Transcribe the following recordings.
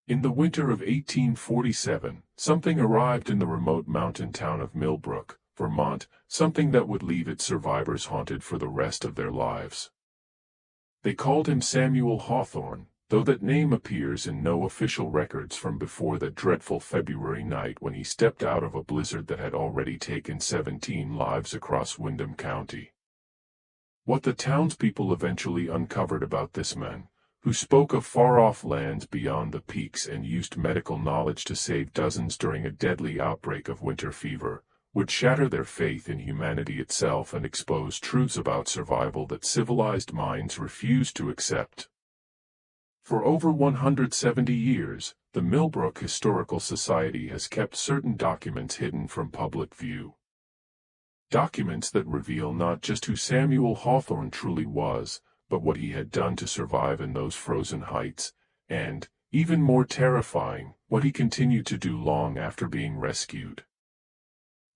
In the winter of 1847, something arrived in the remote mountain town of Milbrook, Vermont, something that would leave its survivors haunted for the rest of their lives. They called him Samuel Hawthorne, though that name appears in no official records from before that dreadful February night when he stepped out of a blizzard that had already taken 17 lives across Windham County. What the townspeople eventually uncovered about this man, who spoke of far-off lands beyond the peaks and used medical knowledge to save dozens during a deadly outbreak of winter fever, would shatter their faith in humanity itself and expose truths about survival that civilized minds refused to accept. For over 170 years, the Milbrook Historical Society has kept certain documents hidden from public view. Documents that reveal not just who Samuel Hawthorne truly was, but what he had done to survive in those frozen heights, and, even more terrifying, what he continued to do long after being rescued.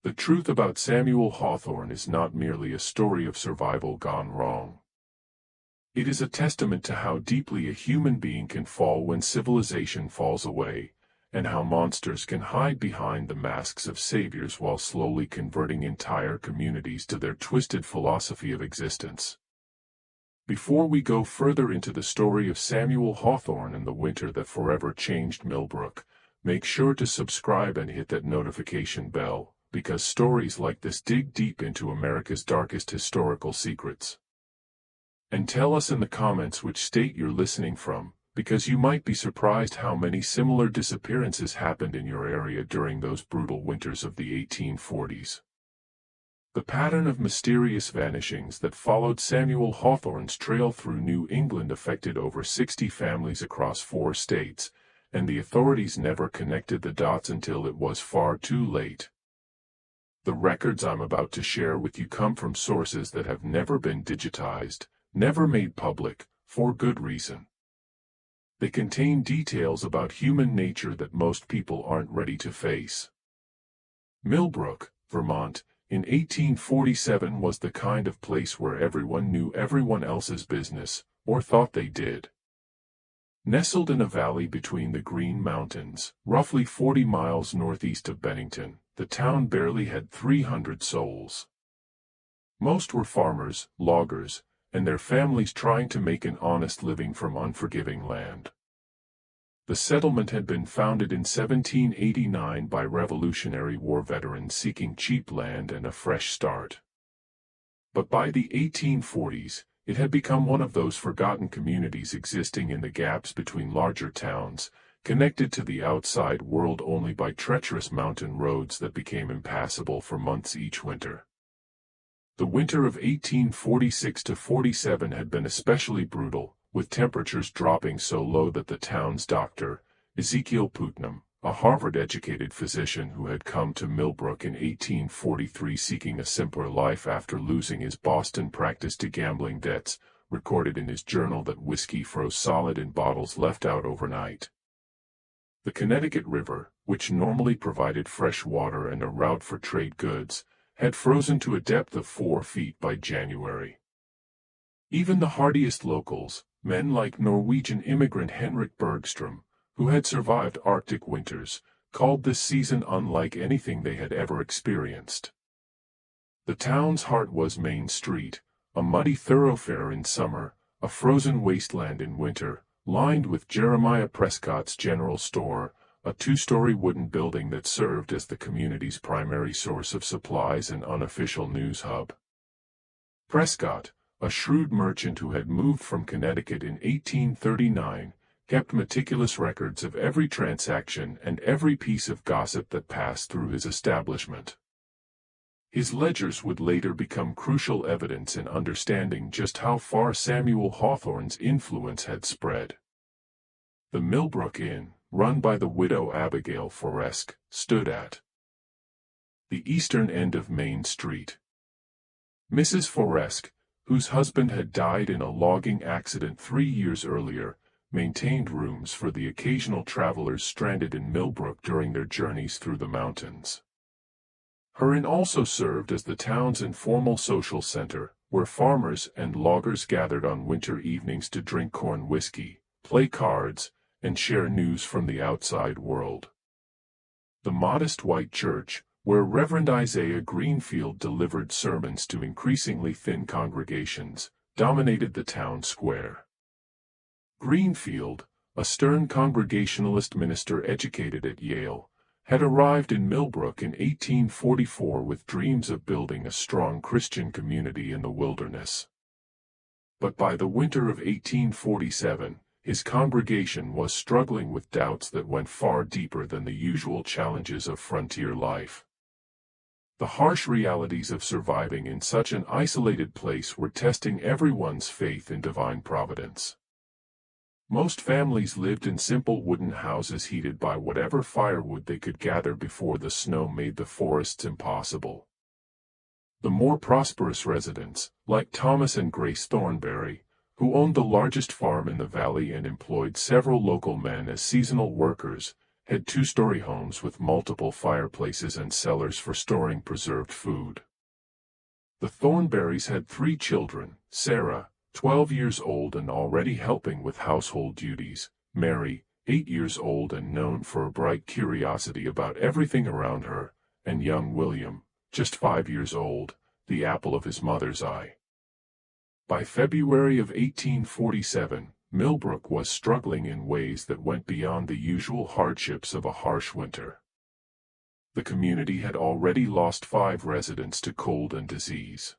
The truth about Samuel Hawthorne is not merely a story of survival gone wrong. It is a testament to how deeply a human being can fall when civilization falls away, and how monsters can hide behind the masks of saviors while slowly converting entire communities to their twisted philosophy of existence. Before we go further into the story of Samuel Hawthorne and the winter that forever changed Milbrook, make sure to subscribe and hit that notification bell, because stories like this dig deep into America's darkest historical secrets. And tell us in the comments which state you're listening from, because you might be surprised how many similar disappearances happened in your area during those brutal winters of the 1840s. The pattern of mysterious vanishings that followed Samuel Hawthorne's trail through New England affected over 60 families across 4 states, and the authorities never connected the dots until it was far too late. The records I'm about to share with you come from sources that have never been digitized, never made public, for good reason. They contain details about human nature that most people aren't ready to face. Milbrook, Vermont, in 1847 was the kind of place where everyone knew everyone else's business, or thought they did. Nestled in a valley between the Green Mountains, roughly 40 miles northeast of Bennington, the town barely had 300 souls. Most were farmers, loggers, and their families trying to make an honest living from unforgiving land. The settlement had been founded in 1789 by Revolutionary War veterans seeking cheap land and a fresh start. But by the 1840s, it had become one of those forgotten communities existing in the gaps between larger towns, connected to the outside world only by treacherous mountain roads that became impassable for months each winter. The winter of 1846–47 had been especially brutal, with temperatures dropping so low that the town's doctor, Ezekiel Putnam, a Harvard-educated physician who had come to Milbrook in 1843 seeking a simpler life after losing his Boston practice to gambling debts, recorded in his journal that whiskey froze solid in bottles left out overnight. The Connecticut River, which normally provided fresh water and a route for trade goods, had frozen to a depth of 4 feet by January. Even the hardiest locals, men like Norwegian immigrant Henrik Bergstrom, who had survived Arctic winters, called this season unlike anything they had ever experienced. The town's heart was Main Street, a muddy thoroughfare in summer, a frozen wasteland in winter, lined with Jeremiah Prescott's General Store, a 2-story wooden building that served as the community's primary source of supplies and unofficial news hub. Prescott, a shrewd merchant who had moved from Connecticut in 1839, kept meticulous records of every transaction and every piece of gossip that passed through his establishment. His ledgers would later become crucial evidence in understanding just how far Samuel Hawthorne's influence had spread. The Milbrook Inn, run by the widow Abigail Foresk, stood at the eastern end of Main Street. Mrs. Foresk, whose husband had died in a logging accident 3 years earlier, maintained rooms for the occasional travelers stranded in Milbrook during their journeys through the mountains. Her inn also served as the town's informal social center, where farmers and loggers gathered on winter evenings to drink corn whiskey, play cards, and share news from the outside world. The modest white church, where Reverend Isaiah Greenfield delivered sermons to increasingly thin congregations, dominated the town square. Greenfield, a stern Congregationalist minister educated at Yale, had arrived in Milbrook in 1844 with dreams of building a strong Christian community in the wilderness. But by the winter of 1847, his congregation was struggling with doubts that went far deeper than the usual challenges of frontier life. The harsh realities of surviving in such an isolated place were testing everyone's faith in divine providence. Most families lived in simple wooden houses heated by whatever firewood they could gather before the snow made the forests impossible. The more prosperous residents, like Thomas and Grace Thornberry, who owned the largest farm in the valley and employed several local men as seasonal workers, had two-story homes with multiple fireplaces and cellars for storing preserved food. The Thornberrys had 3 children: Sarah, 12 years old and already helping with household duties; Mary, 8 years old and known for a bright curiosity about everything around her; and young William, just 5 years old, the apple of his mother's eye. By February of 1847, Milbrook was struggling in ways that went beyond the usual hardships of a harsh winter. The community had already lost 5 residents to cold and disease.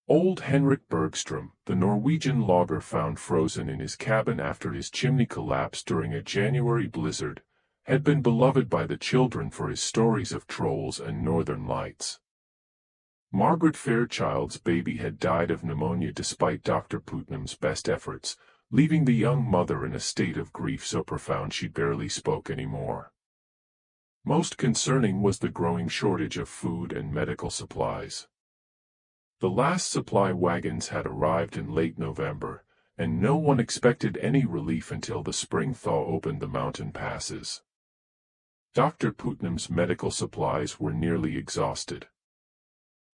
Old Henrik Bergstrom, the Norwegian logger found frozen in his cabin after his chimney collapsed during a January blizzard, had been beloved by the children for his stories of trolls and northern lights. Margaret Fairchild's baby had died of pneumonia despite Dr. Putnam's best efforts, leaving the young mother in a state of grief so profound she barely spoke anymore. Most concerning was the growing shortage of food and medical supplies. The last supply wagons had arrived in late November, and no one expected any relief until the spring thaw opened the mountain passes. Dr. Putnam's medical supplies were nearly exhausted.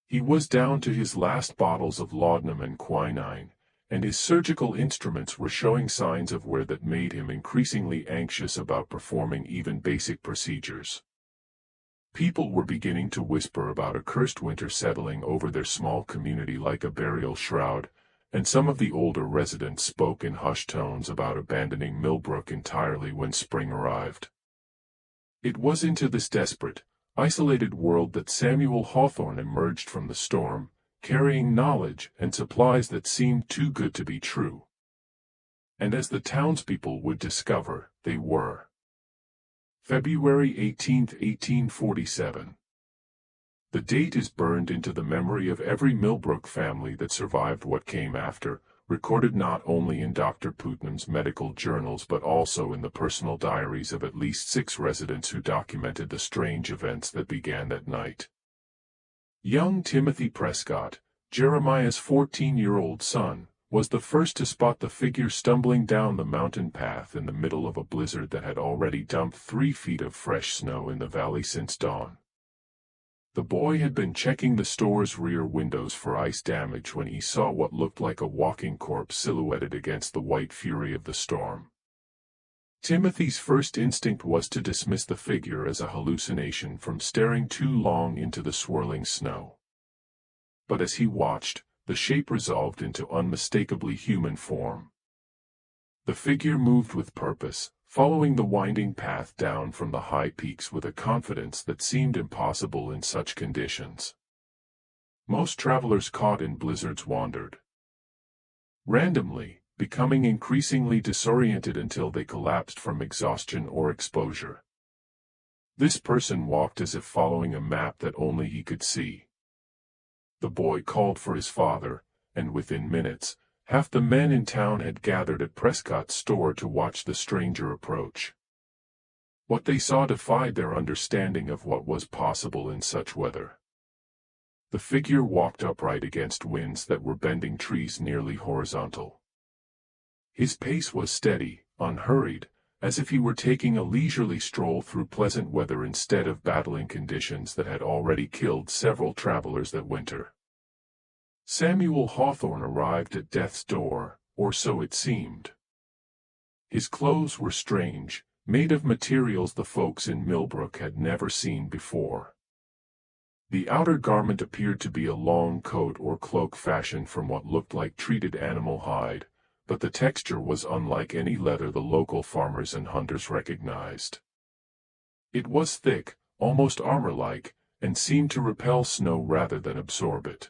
He was down to his last bottles of laudanum and quinine, and his surgical instruments were showing signs of wear that made him increasingly anxious about performing even basic procedures. People were beginning to whisper about a cursed winter settling over their small community like a burial shroud, and some of the older residents spoke in hushed tones about abandoning Milbrook entirely when spring arrived. It was into this desperate, isolated world that Samuel Hawthorne emerged from the storm, carrying knowledge and supplies that seemed too good to be true. And as the townspeople would discover, they were. February 18, 1847. The date is burned into the memory of every Milbrook family that survived what came after, recorded not only in Dr. Putnam's medical journals but also in the personal diaries of at least 6 residents who documented the strange events that began that night. Young Timothy Prescott, Jeremiah's 14-year-old son, was the first to spot the figure stumbling down the mountain path in the middle of a blizzard that had already dumped 3 feet of fresh snow in the valley since dawn. The boy had been checking the store's rear windows for ice damage when he saw what looked like a walking corpse silhouetted against the white fury of the storm. Timothy's first instinct was to dismiss the figure as a hallucination from staring too long into the swirling snow. But as he watched, the shape resolved into unmistakably human form. The figure moved with purpose, following the winding path down from the high peaks with a confidence that seemed impossible in such conditions. Most travelers caught in blizzards wandered randomly, becoming increasingly disoriented until they collapsed from exhaustion or exposure. This person walked as if following a map that only he could see. The boy called for his father, and within minutes, half the men in town had gathered at Prescott's store to watch the stranger approach. What they saw defied their understanding of what was possible in such weather. The figure walked upright against winds that were bending trees nearly horizontal. His pace was steady, unhurried, as if he were taking a leisurely stroll through pleasant weather instead of battling conditions that had already killed several travelers that winter. Samuel Hawthorne arrived at death's door, or so it seemed. His clothes were strange, made of materials the folks in Milbrook had never seen before. The outer garment appeared to be a long coat or cloak fashioned from what looked like treated animal hide, but the texture was unlike any leather the local farmers and hunters recognized. It was thick, almost armor-like, and seemed to repel snow rather than absorb it.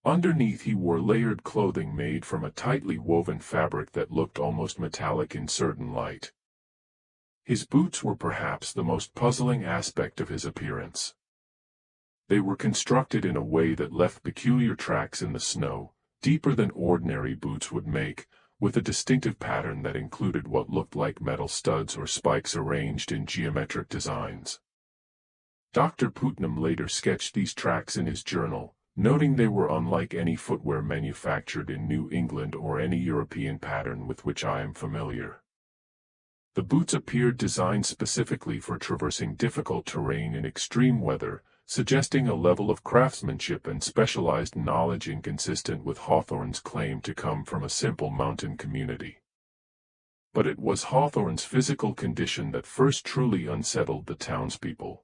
Underneath he wore layered clothing made from a tightly woven fabric that looked almost metallic in certain light. His boots were perhaps the most puzzling aspect of his appearance. They were constructed in a way that left peculiar tracks in the snow, deeper than ordinary boots would make, with a distinctive pattern that included what looked like metal studs or spikes arranged in geometric designs. Dr. Putnam later sketched these tracks in his journal, noting they were unlike any footwear manufactured in New England or any European pattern with which I am familiar. The boots appeared designed specifically for traversing difficult terrain in extreme weather, suggesting a level of craftsmanship and specialized knowledge inconsistent with Hawthorne's claim to come from a simple mountain community. But it was Hawthorne's physical condition that first truly unsettled the townspeople.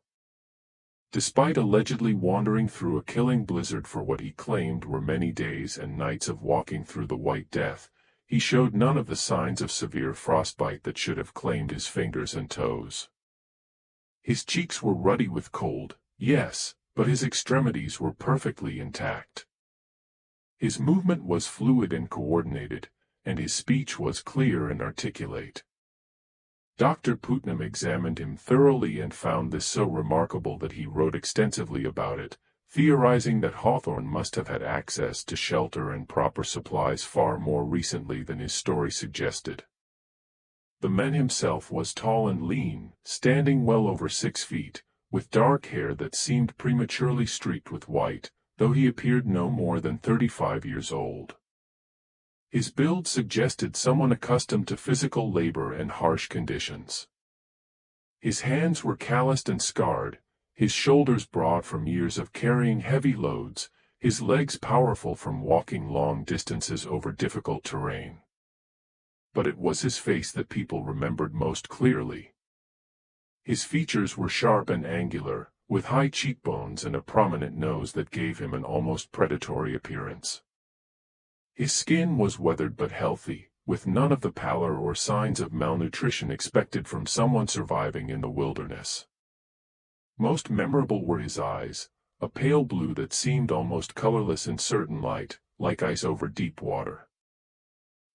Despite allegedly wandering through a killing blizzard for what he claimed were many days and nights of walking through the White Death, he showed none of the signs of severe frostbite that should have claimed his fingers and toes. His cheeks were ruddy with cold, yes, but his extremities were perfectly intact. His movement was fluid and coordinated, and his speech was clear and articulate. Dr. Putnam examined him thoroughly and found this so remarkable that he wrote extensively about it, theorizing that Hawthorne must have had access to shelter and proper supplies far more recently than his story suggested. The man himself was tall and lean, standing well over 6 feet, with dark hair that seemed prematurely streaked with white, though he appeared no more than 35 years old. His build suggested someone accustomed to physical labor and harsh conditions. His hands were calloused and scarred, his shoulders broad from years of carrying heavy loads, his legs powerful from walking long distances over difficult terrain. But it was his face that people remembered most clearly. His features were sharp and angular, with high cheekbones and a prominent nose that gave him an almost predatory appearance. His skin was weathered but healthy, with none of the pallor or signs of malnutrition expected from someone surviving in the wilderness. Most memorable were his eyes, a pale blue that seemed almost colorless in certain light, like ice over deep water.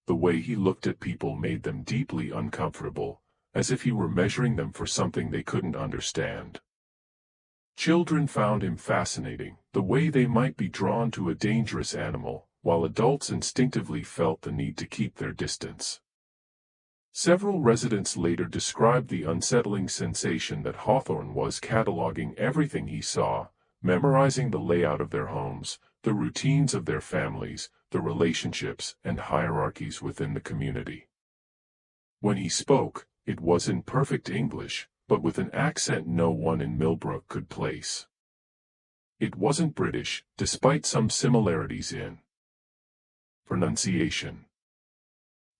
The way he looked at people made them deeply uncomfortable, as if he were measuring them for something they couldn't understand. Children found him fascinating, the way they might be drawn to a dangerous animal, while adults instinctively felt the need to keep their distance. Several residents later described the unsettling sensation that Hawthorne was cataloging everything he saw, memorizing the layout of their homes, the routines of their families, the relationships and hierarchies within the community. When he spoke, it was in perfect English, but with an accent no one in Milbrook could place. It wasn't British, despite some similarities in pronunciation.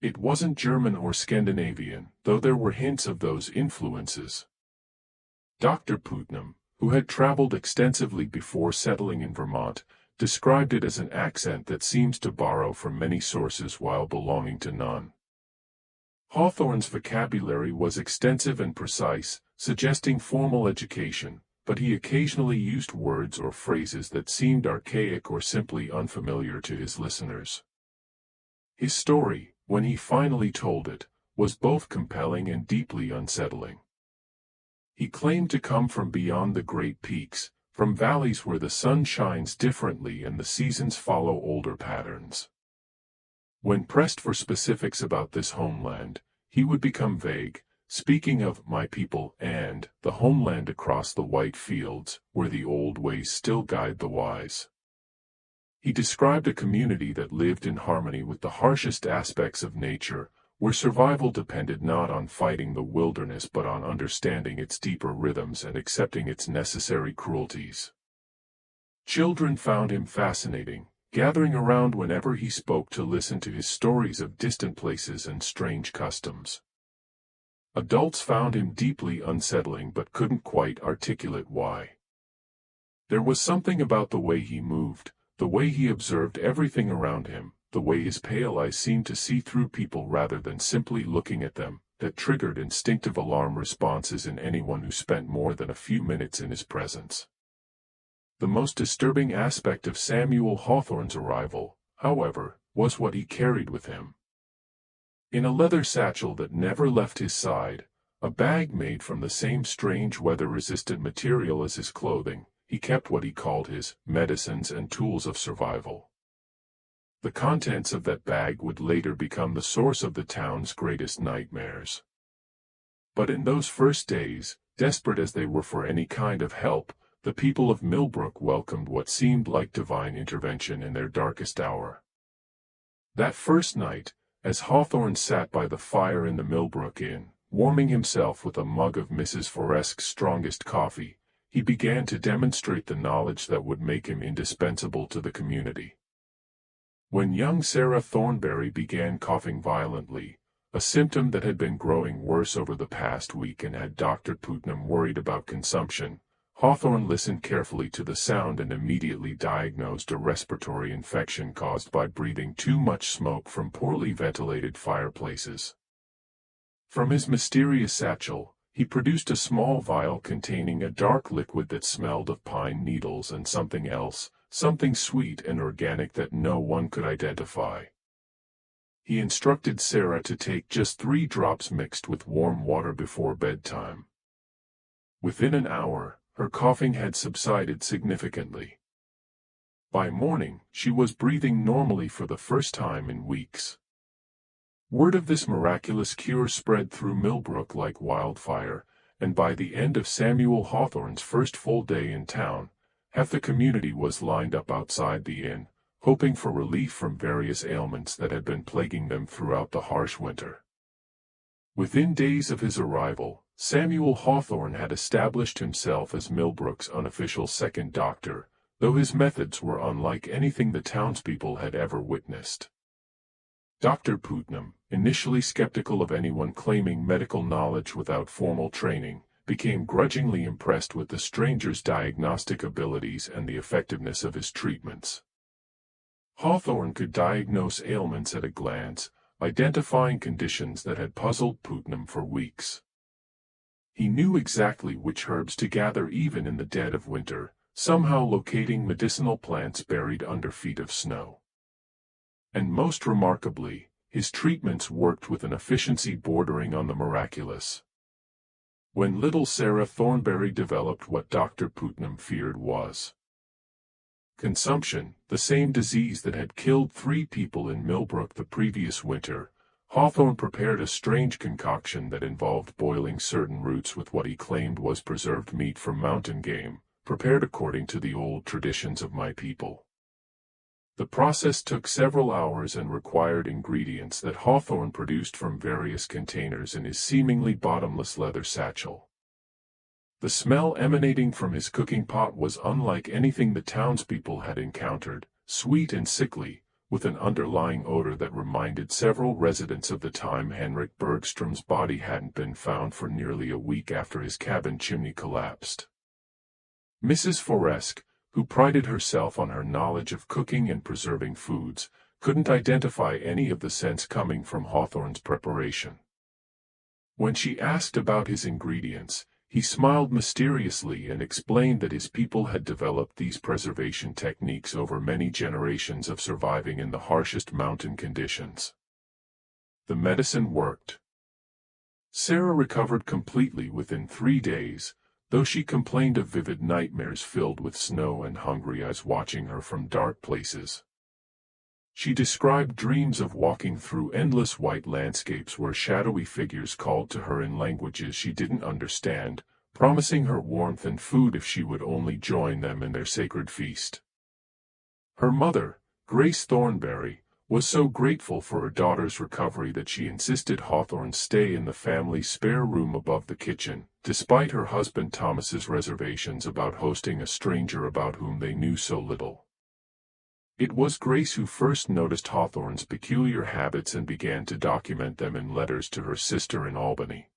It wasn't German or Scandinavian, though there were hints of those influences. Dr. Putnam, who had traveled extensively before settling in Vermont, described it as an accent that seems to borrow from many sources while belonging to none. Hawthorne's vocabulary was extensive and precise, suggesting formal education, but he occasionally used words or phrases that seemed archaic or simply unfamiliar to his listeners. His story, when he finally told it, was both compelling and deeply unsettling. He claimed to come from beyond the great peaks, from valleys where the sun shines differently and the seasons follow older patterns. When pressed for specifics about this homeland, he would become vague, speaking of "my people" and "the homeland across the white fields, where the old ways still guide the wise." He described a community that lived in harmony with the harshest aspects of nature, where survival depended not on fighting the wilderness but on understanding its deeper rhythms and accepting its necessary cruelties. Children found him fascinating, gathering around whenever he spoke to listen to his stories of distant places and strange customs. Adults found him deeply unsettling but couldn't quite articulate why. There was something about the way he moved, the way he observed everything around him, the way his pale eyes seemed to see through people rather than simply looking at them, that triggered instinctive alarm responses in anyone who spent more than a few minutes in his presence. The most disturbing aspect of Samuel Hawthorne's arrival, however, was what he carried with him. In a leather satchel that never left his side, a bag made from the same strange weather-resistant material as his clothing, he kept what he called his medicines and tools of survival. The contents of that bag would later become the source of the town's greatest nightmares. But in those first days, desperate as they were for any kind of help, the people of Milbrook welcomed what seemed like divine intervention in their darkest hour. That first night, as Hawthorne sat by the fire in the Milbrook Inn, warming himself with a mug of Mrs. Forrest's strongest coffee, he began to demonstrate the knowledge that would make him indispensable to the community. When young Sarah Thornberry began coughing violently, a symptom that had been growing worse over the past week and had Dr. Putnam worried about consumption, Hawthorne listened carefully to the sound and immediately diagnosed a respiratory infection caused by breathing too much smoke from poorly ventilated fireplaces. From his mysterious satchel, he produced a small vial containing a dark liquid that smelled of pine needles and something else, something sweet and organic that no one could identify. He instructed Sarah to take just 3 drops mixed with warm water before bedtime. Within an hour, her coughing had subsided significantly. By morning, she was breathing normally for the first time in weeks. Word of this miraculous cure spread through Milbrook like wildfire, and by the end of Samuel Hawthorne's first full day in town, half the community was lined up outside the inn, hoping for relief from various ailments that had been plaguing them throughout the harsh winter. Within days of his arrival, Samuel Hawthorne had established himself as Milbrook's unofficial second doctor, though his methods were unlike anything the townspeople had ever witnessed. Dr. Putnam, initially skeptical of anyone claiming medical knowledge without formal training, became grudgingly impressed with the stranger's diagnostic abilities and the effectiveness of his treatments. Hawthorne could diagnose ailments at a glance, identifying conditions that had puzzled Putnam for weeks. He knew exactly which herbs to gather even in the dead of winter, somehow locating medicinal plants buried under feet of snow. And most remarkably, his treatments worked with an efficiency bordering on the miraculous. When little Sarah Thornberry developed what Dr. Putnam feared was consumption, the same disease that had killed 3 people in Milbrook the previous winter, Hawthorne prepared a strange concoction that involved boiling certain roots with what he claimed was preserved meat from mountain game, prepared according to the old traditions of my people. The process took several hours and required ingredients that Hawthorne produced from various containers in his seemingly bottomless leather satchel. The smell emanating from his cooking pot was unlike anything the townspeople had encountered, sweet and sickly, with an underlying odor that reminded several residents of the time Henrik Bergstrom's body hadn't been found for nearly a week after his cabin chimney collapsed. Mrs. Forrest, who prided herself on her knowledge of cooking and preserving foods, couldn't identify any of the scents coming from Hawthorne's preparation. When she asked about his ingredients, he smiled mysteriously and explained that his people had developed these preservation techniques over many generations of surviving in the harshest mountain conditions. The medicine worked. Sarah recovered completely within 3 days, though she complained of vivid nightmares filled with snow and hungry eyes watching her from dark places. She described dreams of walking through endless white landscapes where shadowy figures called to her in languages she didn't understand, promising her warmth and food if she would only join them in their sacred feast. Her mother, Grace Thornberry, was so grateful for her daughter's recovery that she insisted Hawthorne stay in the family's spare room above the kitchen, despite her husband Thomas's reservations about hosting a stranger about whom they knew so little. It was Grace who first noticed Hawthorne's peculiar habits and began to document them in letters to her sister in Albany.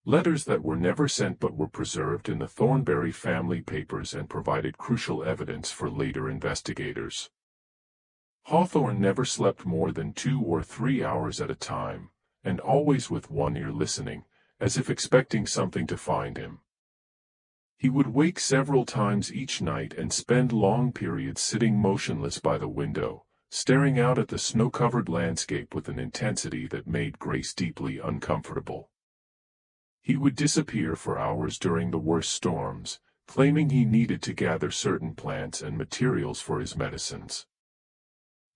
Letters that were never sent but were preserved in the Thornberry family papers and provided crucial evidence for later investigators. Hawthorne never slept more than 2 or 3 hours at a time, and always with one ear listening, as if expecting something to find him. He would wake several times each night and spend long periods sitting motionless by the window, staring out at the snow-covered landscape with an intensity that made Grace deeply uncomfortable. He would disappear for hours during the worst storms, claiming he needed to gather certain plants and materials for his medicines.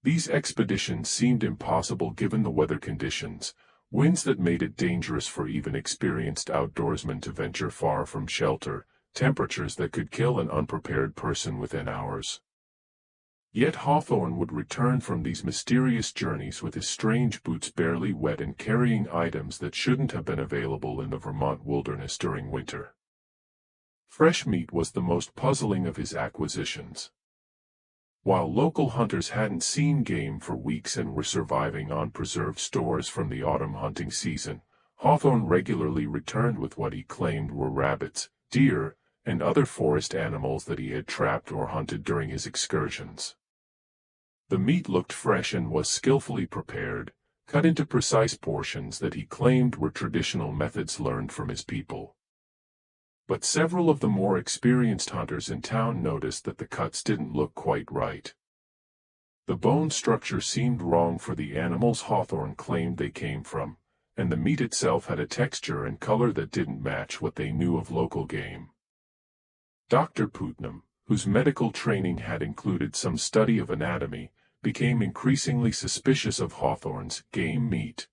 These expeditions seemed impossible given the weather conditions, winds that made it dangerous for even experienced outdoorsmen to venture far from shelter, temperatures that could kill an unprepared person within hours. Yet Hawthorne would return from these mysterious journeys with his strange boots barely wet and carrying items that shouldn't have been available in the Vermont wilderness during winter. Fresh meat was the most puzzling of his acquisitions. While local hunters hadn't seen game for weeks and were surviving on preserved stores from the autumn hunting season, Hawthorne regularly returned with what he claimed were rabbits, deer, and other forest animals that he had trapped or hunted during his excursions. The meat looked fresh and was skillfully prepared, cut into precise portions that he claimed were traditional methods learned from his people. But several of the more experienced hunters in town noticed that the cuts didn't look quite right. The bone structure seemed wrong for the animals Hawthorne claimed they came from, and the meat itself had a texture and color that didn't match what they knew of local game. Dr. Putnam, whose medical training had included some study of anatomy, became increasingly suspicious of Hawthorne's game meat.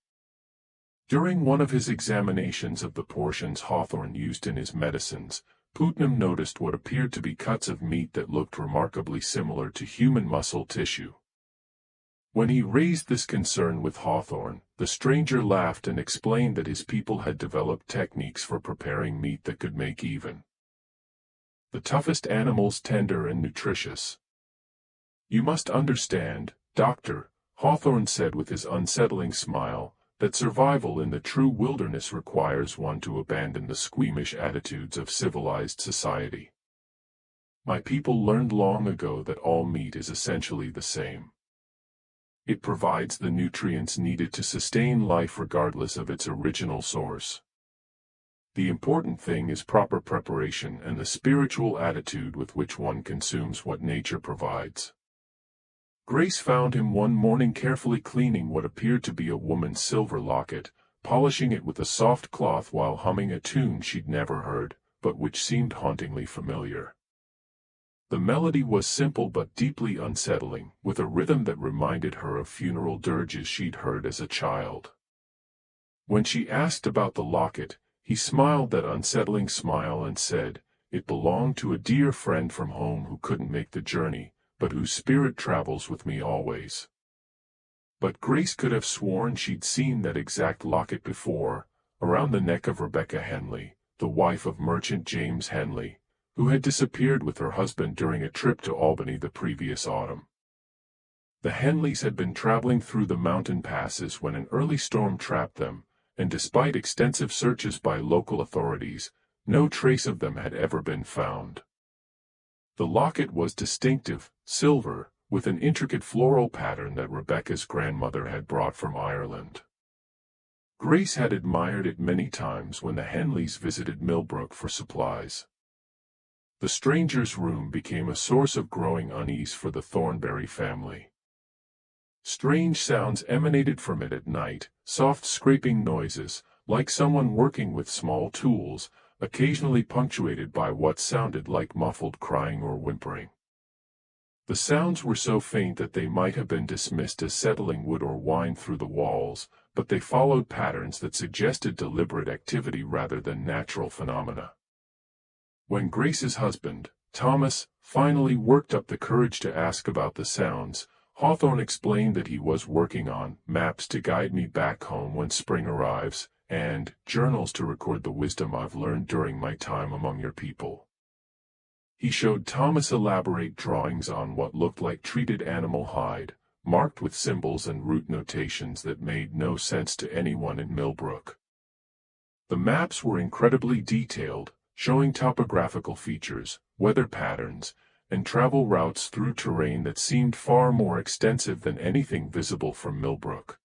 During one of his examinations of the portions Hawthorne used in his medicines, Putnam noticed what appeared to be cuts of meat that looked remarkably similar to human muscle tissue. When he raised this concern with Hawthorne, the stranger laughed and explained that his people had developed techniques for preparing meat that could make even the toughest animals tender and nutritious. "You must understand, Doctor," Hawthorne said with his unsettling smile, "that survival in the true wilderness requires one to abandon the squeamish attitudes of civilized society. My people learned long ago that all meat is essentially the same. It provides the nutrients needed to sustain life regardless of its original source. The important thing is proper preparation and the spiritual attitude with which one consumes what nature provides." Grace found him one morning carefully cleaning what appeared to be a woman's silver locket, polishing it with a soft cloth while humming a tune she'd never heard, but which seemed hauntingly familiar. The melody was simple but deeply unsettling, with a rhythm that reminded her of funeral dirges she'd heard as a child. When she asked about the locket, he smiled that unsettling smile and said, "It belonged to a dear friend from home who couldn't make the journey, but whose spirit travels with me always." But Grace could have sworn she'd seen that exact locket before, around the neck of Rebecca Henley, the wife of merchant James Henley, who had disappeared with her husband during a trip to Albany the previous autumn. The Henleys had been traveling through the mountain passes when an early storm trapped them, and despite extensive searches by local authorities, no trace of them had ever been found. The locket was distinctive, silver, with an intricate floral pattern that Rebecca's grandmother had brought from Ireland. Grace had admired it many times when the Henleys visited Milbrook for supplies. The stranger's room became a source of growing unease for the Thornberry family. Strange sounds emanated from it at night, soft scraping noises, like someone working with small tools, occasionally punctuated by what sounded like muffled crying or whimpering. The sounds were so faint that they might have been dismissed as settling wood or wine through the walls, but they followed patterns that suggested deliberate activity rather than natural phenomena. When Grace's husband, Thomas, finally worked up the courage to ask about the sounds, Hawthorne explained that he was working on maps to guide me back home when spring arrives, and journals to record the wisdom I've learned during my time among your people. He showed Thomas elaborate drawings on what looked like treated animal hide, marked with symbols and route notations that made no sense to anyone in Milbrook. The maps were incredibly detailed, showing topographical features, weather patterns, and travel routes through terrain that seemed far more extensive than anything visible from Milbrook.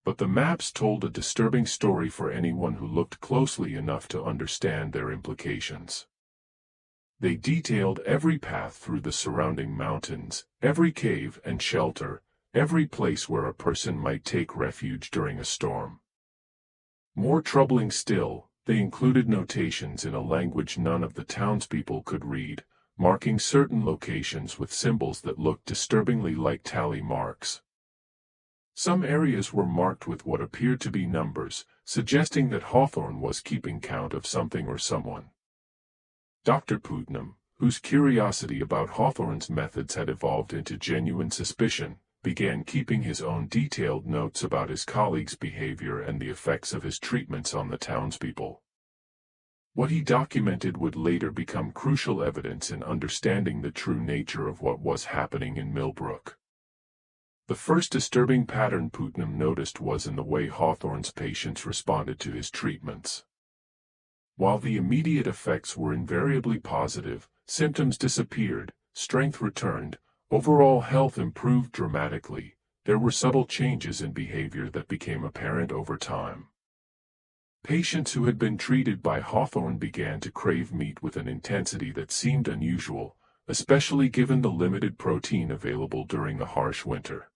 But the maps told a disturbing story for anyone who looked closely enough to understand their implications. They detailed every path through the surrounding mountains, every cave and shelter, every place where a person might take refuge during a storm. More troubling still, they included notations in a language none of the townspeople could read, marking certain locations with symbols that looked disturbingly like tally marks. Some areas were marked with what appeared to be numbers, suggesting that Hawthorne was keeping count of something or someone. Dr. Putnam, whose curiosity about Hawthorne's methods had evolved into genuine suspicion, began keeping his own detailed notes about his colleagues' behavior and the effects of his treatments on the townspeople. What he documented would later become crucial evidence in understanding the true nature of what was happening in Milbrook. The first disturbing pattern Putnam noticed was in the way Hawthorne's patients responded to his treatments. While the immediate effects were invariably positive, symptoms disappeared, strength returned, overall health improved dramatically, there were subtle changes in behavior that became apparent over time. Patients who had been treated by Hawthorne began to crave meat with an intensity that seemed unusual, especially given the limited protein available during the harsh winter.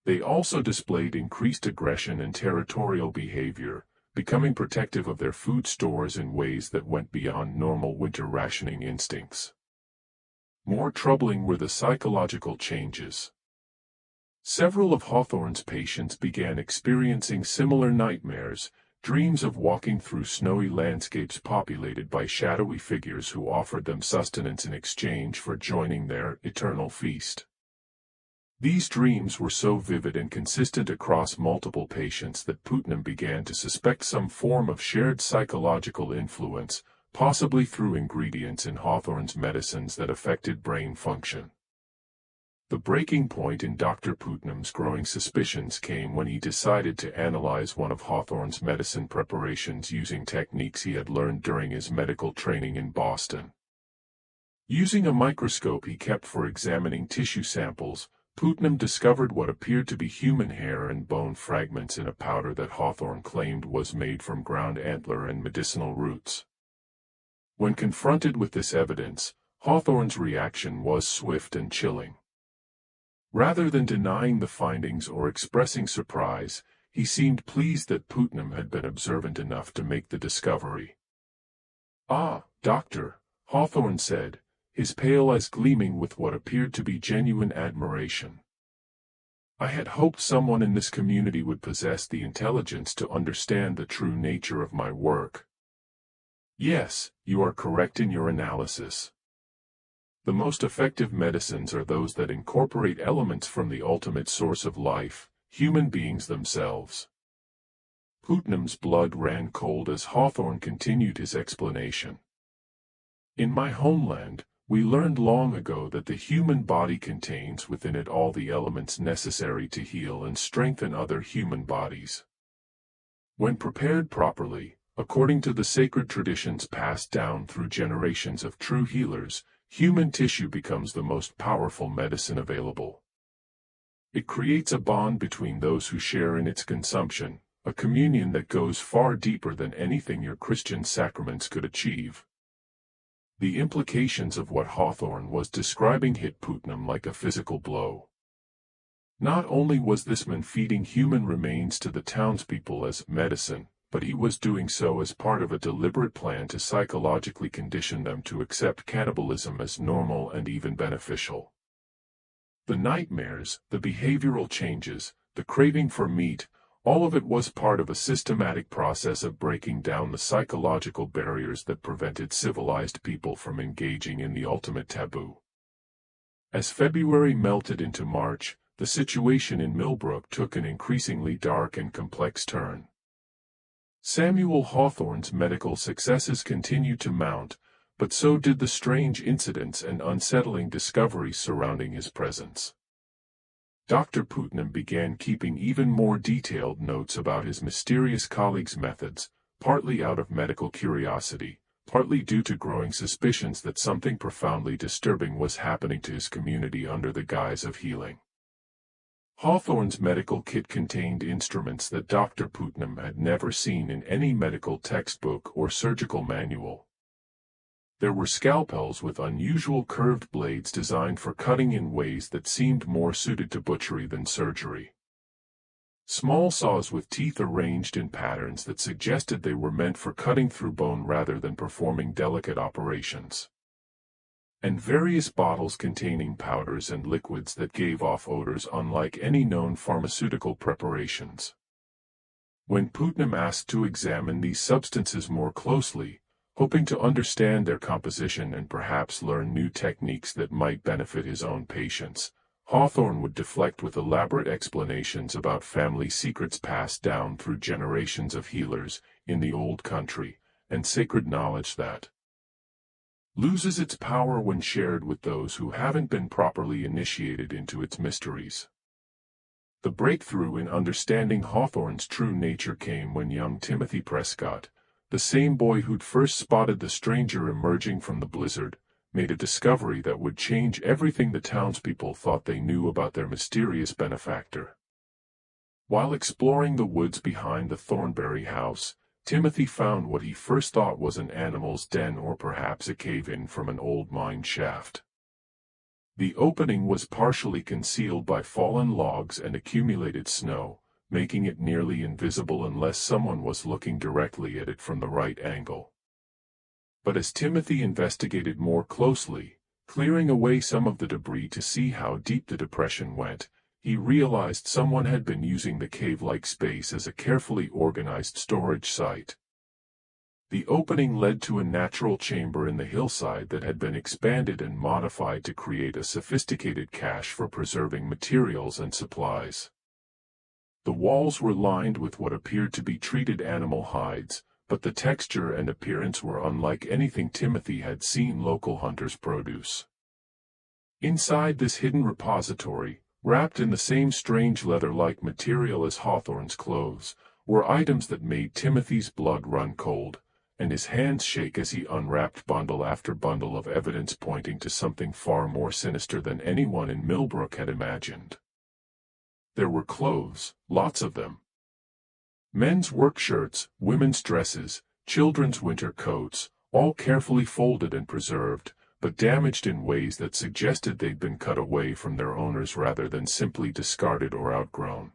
They also displayed increased aggression and territorial behavior, becoming protective of their food stores in ways that went beyond normal winter rationing instincts. More troubling were the psychological changes. Several of Hawthorne's patients began experiencing similar nightmares, dreams of walking through snowy landscapes populated by shadowy figures who offered them sustenance in exchange for joining their eternal feast. These dreams were so vivid and consistent across multiple patients that Putnam began to suspect some form of shared psychological influence, possibly through ingredients in Hawthorne's medicines that affected brain function. The breaking point in Dr. Putnam's growing suspicions came when he decided to analyze one of Hawthorne's medicine preparations using techniques he had learned during his medical training in Boston. Using a microscope he kept for examining tissue samples, Putnam discovered what appeared to be human hair and bone fragments in a powder that Hawthorne claimed was made from ground antler and medicinal roots. When confronted with this evidence, Hawthorne's reaction was swift and chilling. Rather than denying the findings or expressing surprise, he seemed pleased that Putnam had been observant enough to make the discovery. "Ah, Doctor," Hawthorne said, his pale eyes gleaming with what appeared to be genuine admiration. "I had hoped someone in this community would possess the intelligence to understand the true nature of my work." "Yes, you are correct in your analysis. The most effective medicines are those that incorporate elements from the ultimate source of life, human beings themselves." Putnam's blood ran cold as Hawthorne continued his explanation. "In my homeland, we learned long ago that the human body contains within it all the elements necessary to heal and strengthen other human bodies. When prepared properly, according to the sacred traditions passed down through generations of true healers, human tissue becomes the most powerful medicine available. It creates a bond between those who share in its consumption, a communion that goes far deeper than anything your Christian sacraments could achieve." The implications of what Hawthorne was describing hit Putnam like a physical blow. Not only was this man feeding human remains to the townspeople as medicine, but he was doing so as part of a deliberate plan to psychologically condition them to accept cannibalism as normal and even beneficial. The nightmares, the behavioral changes, the craving for meat, all of it was part of a systematic process of breaking down the psychological barriers that prevented civilized people from engaging in the ultimate taboo. As February melted into March, the situation in Milbrook took an increasingly dark and complex turn. Samuel Hawthorne's medical successes continued to mount, but so did the strange incidents and unsettling discoveries surrounding his presence. Dr. Putnam began keeping even more detailed notes about his mysterious colleague's methods, partly out of medical curiosity, partly due to growing suspicions that something profoundly disturbing was happening to his community under the guise of healing. Hawthorne's medical kit contained instruments that Dr. Putnam had never seen in any medical textbook or surgical manual. There were scalpels with unusual curved blades designed for cutting in ways that seemed more suited to butchery than surgery. Small saws with teeth arranged in patterns that suggested they were meant for cutting through bone rather than performing delicate operations. And various bottles containing powders and liquids that gave off odors unlike any known pharmaceutical preparations. When Putnam asked to examine these substances more closely, hoping to understand their composition and perhaps learn new techniques that might benefit his own patients, Hawthorne would deflect with elaborate explanations about family secrets passed down through generations of healers in the old country, and sacred knowledge that loses its power when shared with those who haven't been properly initiated into its mysteries. The breakthrough in understanding Hawthorne's true nature came when young Timothy Prescott, the same boy who'd first spotted the stranger emerging from the blizzard, made a discovery that would change everything the townspeople thought they knew about their mysterious benefactor. While exploring the woods behind the Thornberry house, Timothy found what he first thought was an animal's den or perhaps a cave-in from an old mine shaft. The opening was partially concealed by fallen logs and accumulated snow, making it nearly invisible unless someone was looking directly at it from the right angle. But as Timothy investigated more closely, clearing away some of the debris to see how deep the depression went, he realized someone had been using the cave-like space as a carefully organized storage site. The opening led to a natural chamber in the hillside that had been expanded and modified to create a sophisticated cache for preserving materials and supplies. The walls were lined with what appeared to be treated animal hides, but the texture and appearance were unlike anything Timothy had seen local hunters produce. Inside this hidden repository, wrapped in the same strange leather-like material as Hawthorne's clothes, were items that made Timothy's blood run cold, and his hands shake as he unwrapped bundle after bundle of evidence pointing to something far more sinister than anyone in Milbrook had imagined. There were clothes, lots of them. Men's work shirts, women's dresses, children's winter coats, all carefully folded and preserved, but damaged in ways that suggested they'd been cut away from their owners rather than simply discarded or outgrown.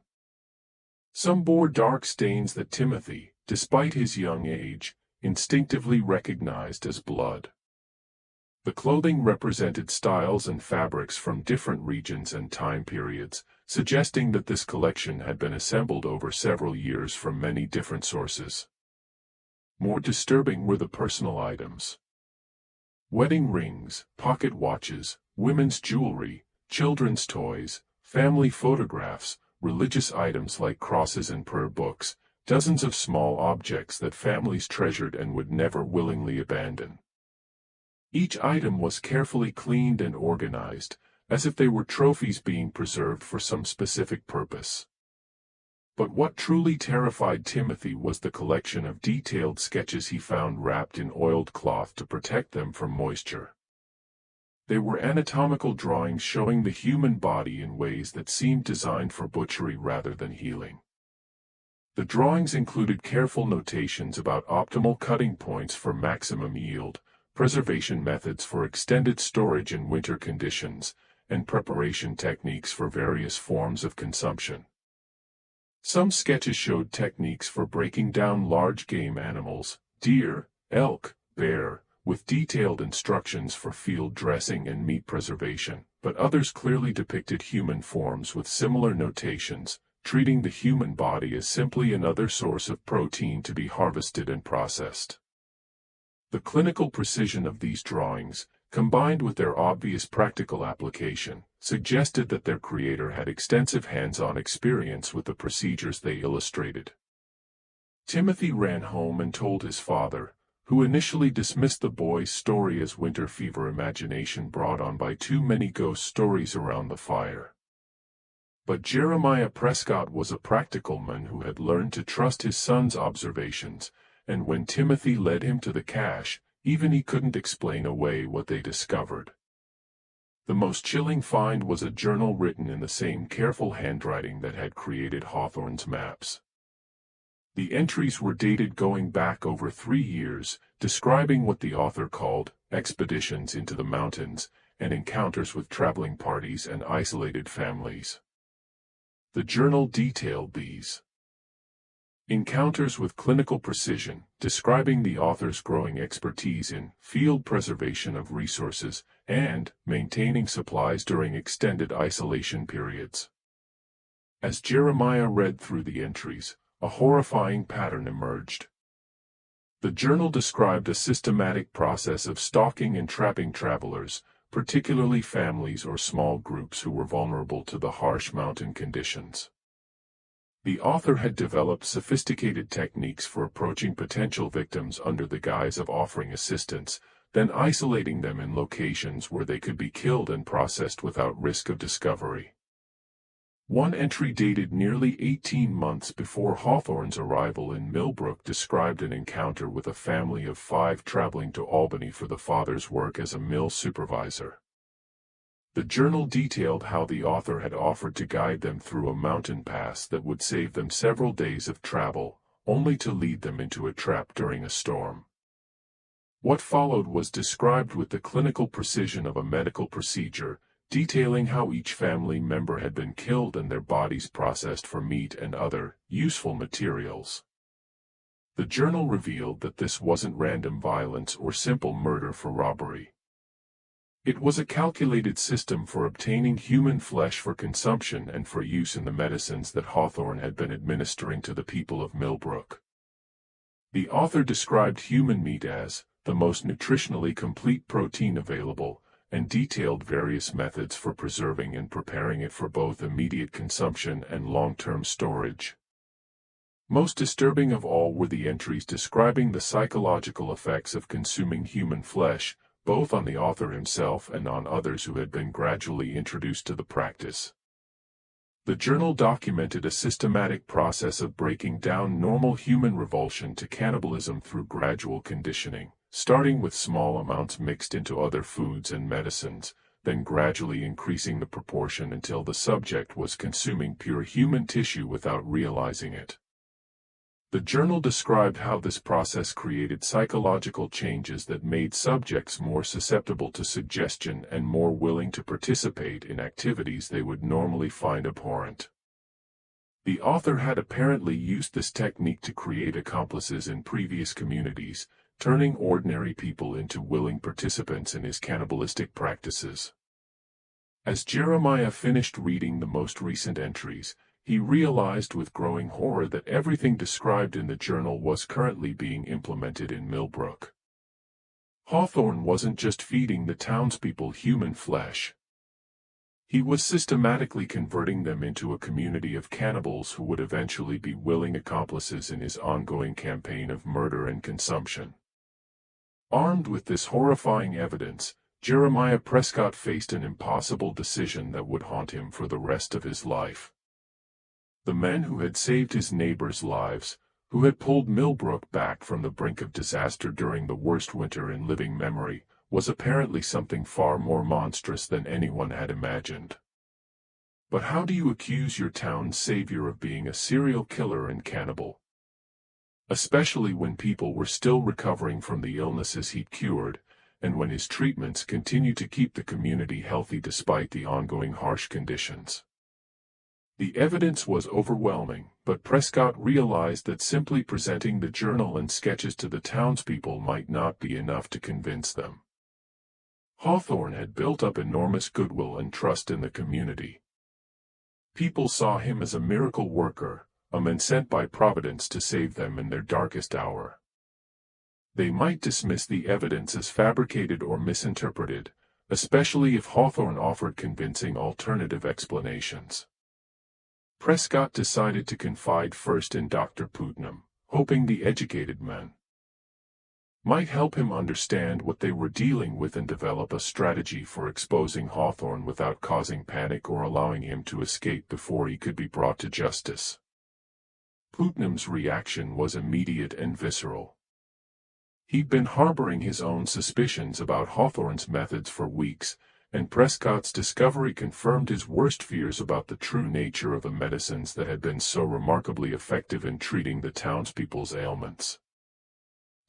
Some bore dark stains that Timothy, despite his young age, instinctively recognized as blood. The clothing represented styles and fabrics from different regions and time periods, suggesting that this collection had been assembled over several years from many different sources. More disturbing were the personal items. Wedding rings, pocket watches, women's jewelry, children's toys, family photographs, religious items like crosses and prayer books, dozens of small objects that families treasured and would never willingly abandon. Each item was carefully cleaned and organized, as if they were trophies being preserved for some specific purpose. But what truly terrified Timothy was the collection of detailed sketches he found wrapped in oiled cloth to protect them from moisture. They were anatomical drawings showing the human body in ways that seemed designed for butchery rather than healing. The drawings included careful notations about optimal cutting points for maximum yield, preservation methods for extended storage in winter conditions, and preparation techniques for various forms of consumption. Some sketches showed techniques for breaking down large game animals, deer, elk, bear, with detailed instructions for field dressing and meat preservation, but others clearly depicted human forms with similar notations, treating the human body as simply another source of protein to be harvested and processed. The clinical precision of these drawings, combined with their obvious practical application, suggested that their creator had extensive hands-on experience with the procedures they illustrated. Timothy ran home and told his father, who initially dismissed the boy's story as winter fever imagination brought on by too many ghost stories around the fire. But Jeremiah Prescott was a practical man who had learned to trust his son's observations, and when Timothy led him to the cache, even he couldn't explain away what they discovered. The most chilling find was a journal written in the same careful handwriting that had created Hawthorne's maps. The entries were dated going back over 3 years, describing what the author called expeditions into the mountains and encounters with traveling parties and isolated families. The journal detailed these encounters with clinical precision, describing the author's growing expertise in field preservation of resources and maintaining supplies during extended isolation periods. As Jeremiah read through the entries, a horrifying pattern emerged. The journal described a systematic process of stalking and trapping travelers, particularly families or small groups who were vulnerable to the harsh mountain conditions. The author had developed sophisticated techniques for approaching potential victims under the guise of offering assistance, then isolating them in locations where they could be killed and processed without risk of discovery. One entry dated nearly 18 months before Hawthorne's arrival in Milbrook described an encounter with a family of 5 traveling to Albany for the father's work as a mill supervisor. The journal detailed how the author had offered to guide them through a mountain pass that would save them several days of travel, only to lead them into a trap during a storm. What followed was described with the clinical precision of a medical procedure, detailing how each family member had been killed and their bodies processed for meat and other useful materials. The journal revealed that this wasn't random violence or simple murder for robbery. It was a calculated system for obtaining human flesh for consumption and for use in the medicines that Hawthorne had been administering to the people of Milbrook. The author described human meat as the most nutritionally complete protein available, and detailed various methods for preserving and preparing it for both immediate consumption and long-term storage. Most disturbing of all were the entries describing the psychological effects of consuming human flesh, both on the author himself and on others who had been gradually introduced to the practice. The journal documented a systematic process of breaking down normal human revulsion to cannibalism through gradual conditioning, starting with small amounts mixed into other foods and medicines, then gradually increasing the proportion until the subject was consuming pure human tissue without realizing it. The journal described how this process created psychological changes that made subjects more susceptible to suggestion and more willing to participate in activities they would normally find abhorrent. The author had apparently used this technique to create accomplices in previous communities, turning ordinary people into willing participants in his cannibalistic practices. As Jeremiah finished reading the most recent entries, he realized with growing horror that everything described in the journal was currently being implemented in Milbrook. Hawthorne wasn't just feeding the townspeople human flesh. He was systematically converting them into a community of cannibals who would eventually be willing accomplices in his ongoing campaign of murder and consumption. Armed with this horrifying evidence, Jeremiah Prescott faced an impossible decision that would haunt him for the rest of his life. The man who had saved his neighbors' lives, who had pulled Milbrook back from the brink of disaster during the worst winter in living memory, was apparently something far more monstrous than anyone had imagined. But how do you accuse your town's savior of being a serial killer and cannibal? Especially when people were still recovering from the illnesses he'd cured, and when his treatments continued to keep the community healthy despite the ongoing harsh conditions. The evidence was overwhelming, but Prescott realized that simply presenting the journal and sketches to the townspeople might not be enough to convince them. Hawthorne had built up enormous goodwill and trust in the community. People saw him as a miracle worker, a man sent by Providence to save them in their darkest hour. They might dismiss the evidence as fabricated or misinterpreted, especially if Hawthorne offered convincing alternative explanations. Prescott decided to confide first in Dr. Putnam, hoping the educated man might help him understand what they were dealing with and develop a strategy for exposing Hawthorne without causing panic or allowing him to escape before he could be brought to justice. Putnam's reaction was immediate and visceral. He'd been harboring his own suspicions about Hawthorne's methods for weeks, and Prescott's discovery confirmed his worst fears about the true nature of the medicines that had been so remarkably effective in treating the townspeople's ailments.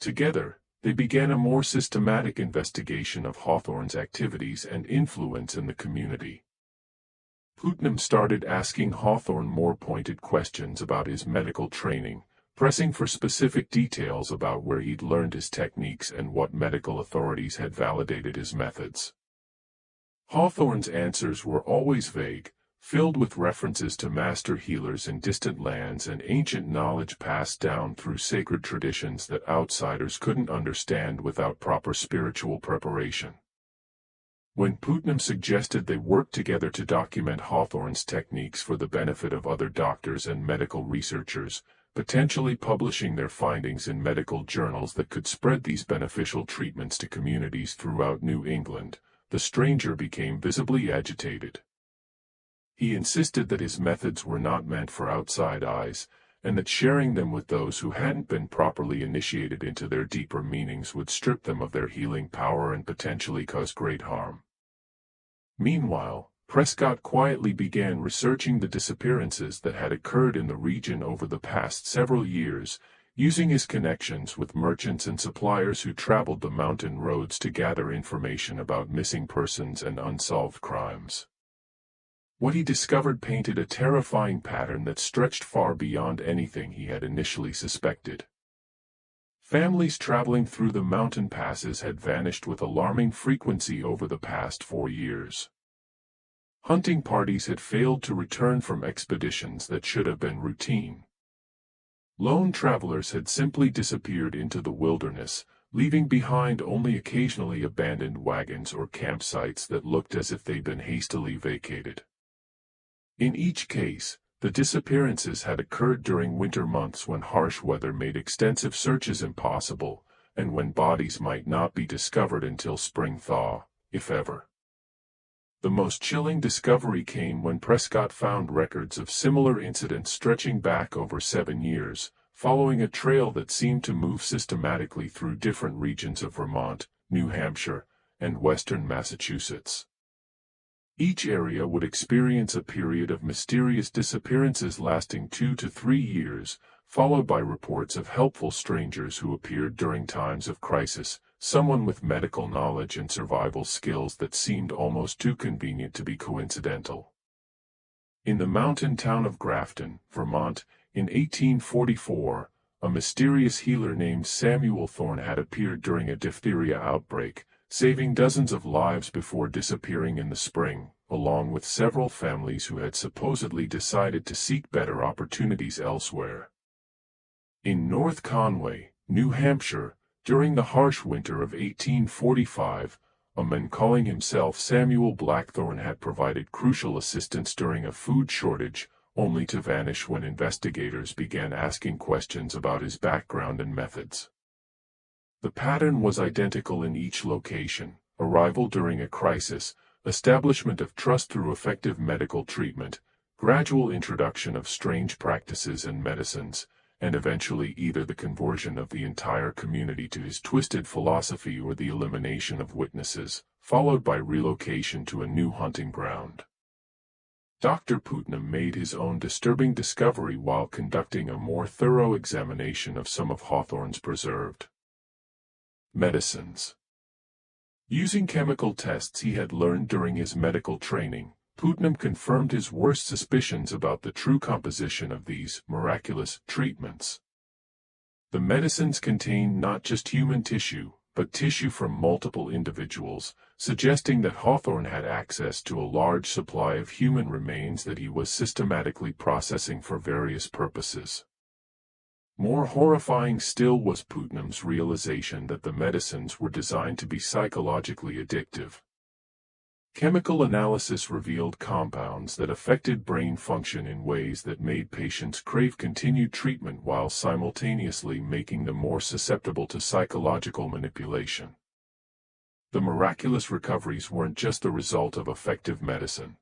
Together, they began a more systematic investigation of Hawthorne's activities and influence in the community. Putnam started asking Hawthorne more pointed questions about his medical training, pressing for specific details about where he'd learned his techniques and what medical authorities had validated his methods. Hawthorne's answers were always vague, filled with references to master healers in distant lands and ancient knowledge passed down through sacred traditions that outsiders couldn't understand without proper spiritual preparation. When Putnam suggested they work together to document Hawthorne's techniques for the benefit of other doctors and medical researchers, potentially publishing their findings in medical journals that could spread these beneficial treatments to communities throughout New England, the stranger became visibly agitated. He insisted that his methods were not meant for outside eyes, and that sharing them with those who hadn't been properly initiated into their deeper meanings would strip them of their healing power and potentially cause great harm. Meanwhile, Prescott quietly began researching the disappearances that had occurred in the region over the past several years, using his connections with merchants and suppliers who traveled the mountain roads to gather information about missing persons and unsolved crimes. What he discovered painted a terrifying pattern that stretched far beyond anything he had initially suspected. Families traveling through the mountain passes had vanished with alarming frequency over the past 4 years. Hunting parties had failed to return from expeditions that should have been routine. Lone travelers had simply disappeared into the wilderness, leaving behind only occasionally abandoned wagons or campsites that looked as if they'd been hastily vacated. In each case, the disappearances had occurred during winter months when harsh weather made extensive searches impossible, and when bodies might not be discovered until spring thaw, if ever. The most chilling discovery came when Prescott found records of similar incidents stretching back over 7 years, following a trail that seemed to move systematically through different regions of Vermont, New Hampshire, and western Massachusetts. Each area would experience a period of mysterious disappearances lasting 2 to 3 years, followed by reports of helpful strangers who appeared during times of crisis, someone with medical knowledge and survival skills that seemed almost too convenient to be coincidental. In the mountain town of Grafton, Vermont, in 1844, a mysterious healer named Samuel Hawthorne had appeared during a diphtheria outbreak, saving dozens of lives before disappearing in the spring, along with several families who had supposedly decided to seek better opportunities elsewhere. In North Conway, New Hampshire, during the harsh winter of 1845, a man calling himself Samuel Blackthorne had provided crucial assistance during a food shortage, only to vanish when investigators began asking questions about his background and methods. The pattern was identical in each location: arrival during a crisis, establishment of trust through effective medical treatment, gradual introduction of strange practices and medicines, and eventually either the conversion of the entire community to his twisted philosophy or the elimination of witnesses, followed by relocation to a new hunting ground. Dr. Putnam made his own disturbing discovery while conducting a more thorough examination of some of Hawthorne's preserved medicines. Using chemical tests he had learned during his medical training, Putnam confirmed his worst suspicions about the true composition of these miraculous treatments. The medicines contained not just human tissue, but tissue from multiple individuals, suggesting that Hawthorne had access to a large supply of human remains that he was systematically processing for various purposes. More horrifying still was Putnam's realization that the medicines were designed to be psychologically addictive. Chemical analysis revealed compounds that affected brain function in ways that made patients crave continued treatment while simultaneously making them more susceptible to psychological manipulation. The miraculous recoveries weren't just the result of effective medicine.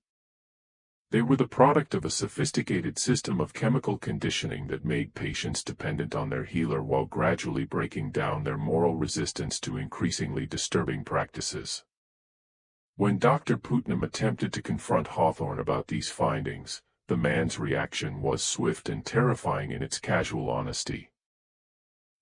They were the product of a sophisticated system of chemical conditioning that made patients dependent on their healer while gradually breaking down their moral resistance to increasingly disturbing practices. When Dr. Putnam attempted to confront Hawthorne about these findings, the man's reaction was swift and terrifying in its casual honesty.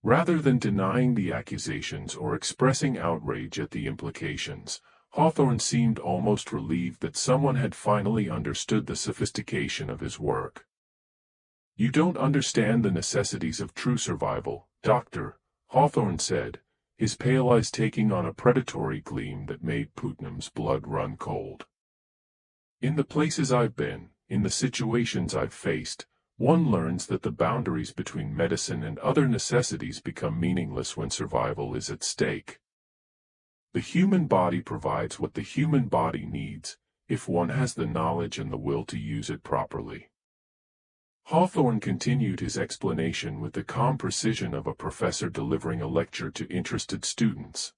Rather than denying the accusations or expressing outrage at the implications, Hawthorne seemed almost relieved that someone had finally understood the sophistication of his work. "You don't understand the necessities of true survival, Doctor," Hawthorne said, his pale eyes taking on a predatory gleam that made Putnam's blood run cold. "In the places I've been, in the situations I've faced, one learns that the boundaries between medicine and other necessities become meaningless when survival is at stake. The human body provides what the human body needs, if one has the knowledge and the will to use it properly." Hawthorne continued his explanation with the calm precision of a professor delivering a lecture to interested students.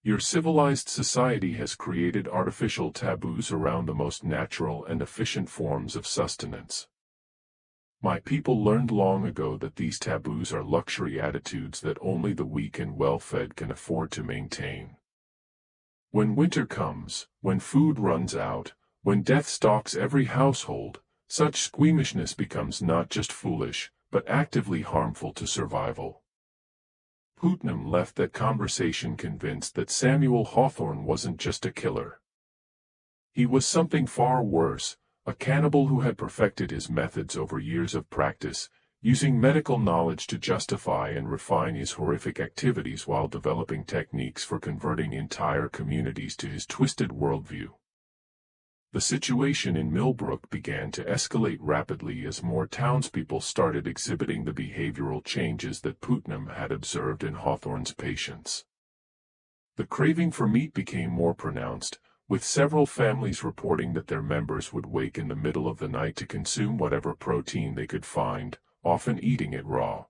"Your civilized society has created artificial taboos around the most natural and efficient forms of sustenance. My people learned long ago that these taboos are luxury attitudes that only the weak and well-fed can afford to maintain. When winter comes, when food runs out, when death stalks every household, such squeamishness becomes not just foolish, but actively harmful to survival." Putnam left that conversation convinced that Samuel Hawthorne wasn't just a killer. He was something far worse, a cannibal who had perfected his methods over years of practice, using medical knowledge to justify and refine his horrific activities while developing techniques for converting entire communities to his twisted worldview. The situation in Milbrook began to escalate rapidly as more townspeople started exhibiting the behavioral changes that Putnam had observed in Hawthorne's patients. The craving for meat became more pronounced, with several families reporting that their members would wake in the middle of the night to consume whatever protein they could find, often eating it raw.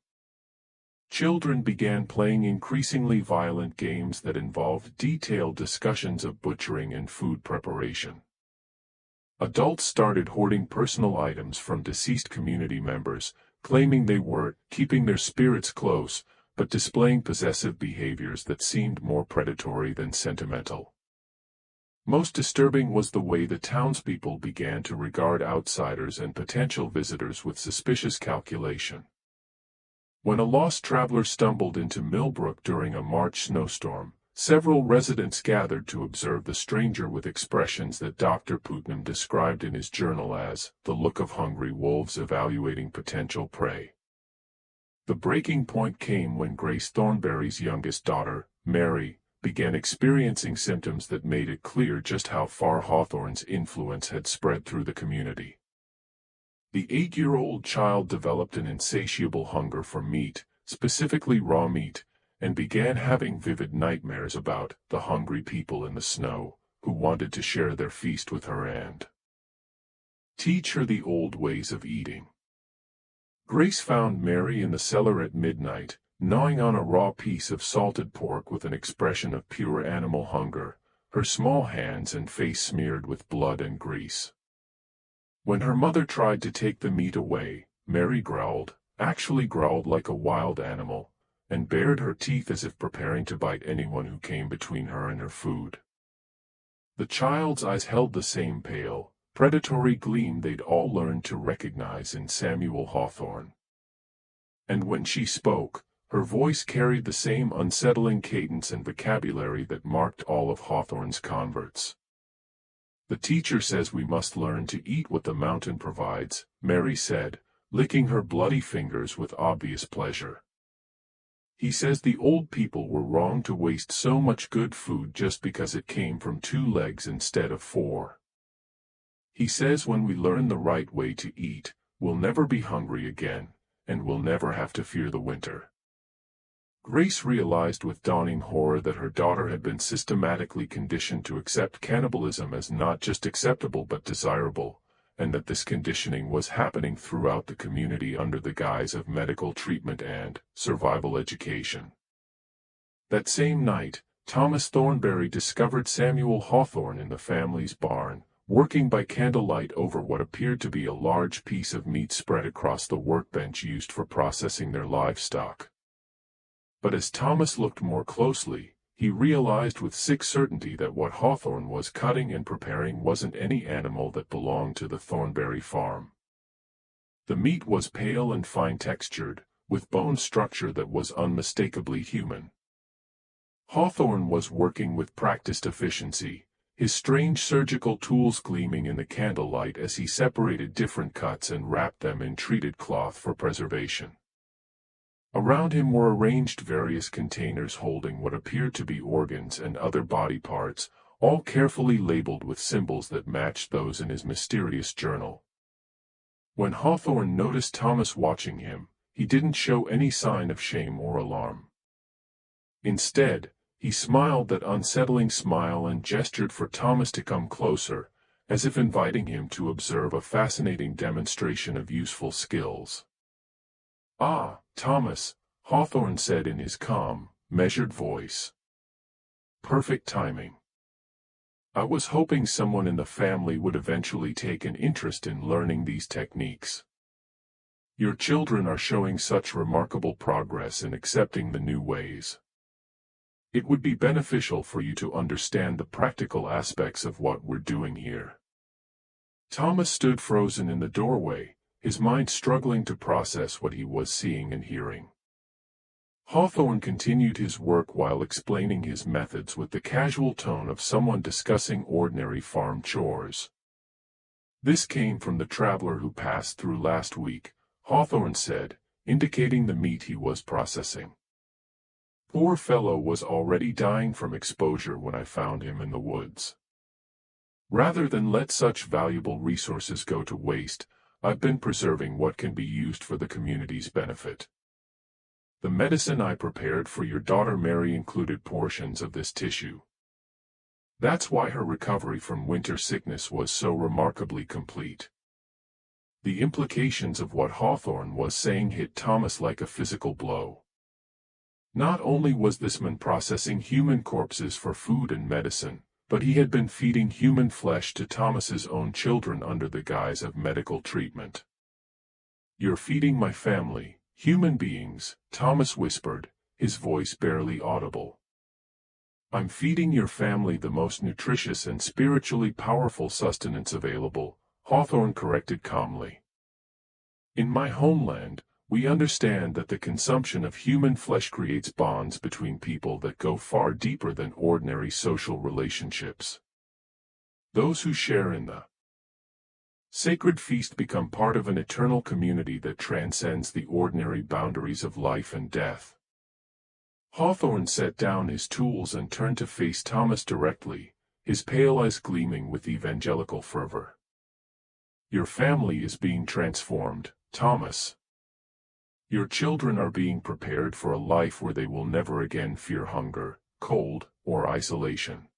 Children began playing increasingly violent games that involved detailed discussions of butchering and food preparation. Adults started hoarding personal items from deceased community members, claiming they were keeping their spirits close, but displaying possessive behaviors that seemed more predatory than sentimental. Most disturbing was the way the townspeople began to regard outsiders and potential visitors with suspicious calculation. When a lost traveler stumbled into Milbrook during a March snowstorm, several residents gathered to observe the stranger with expressions that Dr. Putnam described in his journal as the look of hungry wolves evaluating potential prey. The breaking point came when Grace Thornberry's youngest daughter, Mary, began experiencing symptoms that made it clear just how far Hawthorne's influence had spread through the community. The 8-year-old child developed an insatiable hunger for meat, specifically raw meat, and began having vivid nightmares about the hungry people in the snow, who wanted to share their feast with her and teach her the old ways of eating. Grace found Mary in the cellar at midnight, gnawing on a raw piece of salted pork with an expression of pure animal hunger, her small hands and face smeared with blood and grease. When her mother tried to take the meat away, Mary growled, actually growled like a wild animal, and bared her teeth as if preparing to bite anyone who came between her and her food. The child's eyes held the same pale, predatory gleam they'd all learned to recognize in Samuel Hawthorne. And when she spoke, her voice carried the same unsettling cadence and vocabulary that marked all of Hawthorne's converts. "The teacher says we must learn to eat what the mountain provides," Mary said, licking her bloody fingers with obvious pleasure. "He says the old people were wrong to waste so much good food just because it came from 2 legs instead of 4. He says when we learn the right way to eat, we'll never be hungry again, and we'll never have to fear the winter." Grace realized with dawning horror that her daughter had been systematically conditioned to accept cannibalism as not just acceptable but desirable, and that this conditioning was happening throughout the community under the guise of medical treatment and survival education. That same night, Thomas Thornberry discovered Samuel Hawthorne in the family's barn, working by candlelight over what appeared to be a large piece of meat spread across the workbench used for processing their livestock. But as Thomas looked more closely, he realized with sick certainty that what Hawthorne was cutting and preparing wasn't any animal that belonged to the Thornberry farm. The meat was pale and fine-textured, with bone structure that was unmistakably human. Hawthorne was working with practiced efficiency, his strange surgical tools gleaming in the candlelight as he separated different cuts and wrapped them in treated cloth for preservation. Around him were arranged various containers holding what appeared to be organs and other body parts, all carefully labeled with symbols that matched those in his mysterious journal. When Hawthorne noticed Thomas watching him, he didn't show any sign of shame or alarm. Instead, he smiled that unsettling smile and gestured for Thomas to come closer, as if inviting him to observe a fascinating demonstration of useful skills. "Ah, Thomas," Hawthorne said in his calm, measured voice. "Perfect timing. I was hoping someone in the family would eventually take an interest in learning these techniques. Your children are showing such remarkable progress in accepting the new ways. It would be beneficial for you to understand the practical aspects of what we're doing here." Thomas stood frozen in the doorway, his mind struggling to process what he was seeing and hearing. Hawthorne continued his work while explaining his methods with the casual tone of someone discussing ordinary farm chores. "This came from the traveler who passed through last week," Hawthorne said, indicating the meat he was processing. "Poor fellow was already dying from exposure when I found him in the woods. Rather than let such valuable resources go to waste, I've been preserving what can be used for the community's benefit. The medicine I prepared for your daughter Mary included portions of this tissue. That's why her recovery from winter sickness was so remarkably complete." The implications of what Hawthorne was saying hit Thomas like a physical blow. Not only was this man processing human corpses for food and medicine, but he had been feeding human flesh to Thomas's own children under the guise of medical treatment. "You're feeding my family, human beings," Thomas whispered, his voice barely audible. "I'm feeding your family the most nutritious and spiritually powerful sustenance available," Hawthorne corrected calmly. "In my homeland, we understand that the consumption of human flesh creates bonds between people that go far deeper than ordinary social relationships. Those who share in the sacred feast become part of an eternal community that transcends the ordinary boundaries of life and death." Hawthorne set down his tools and turned to face Thomas directly, his pale eyes gleaming with evangelical fervor. "Your family is being transformed, Thomas. Your children are being prepared for a life where they will never again fear hunger, cold, or isolation.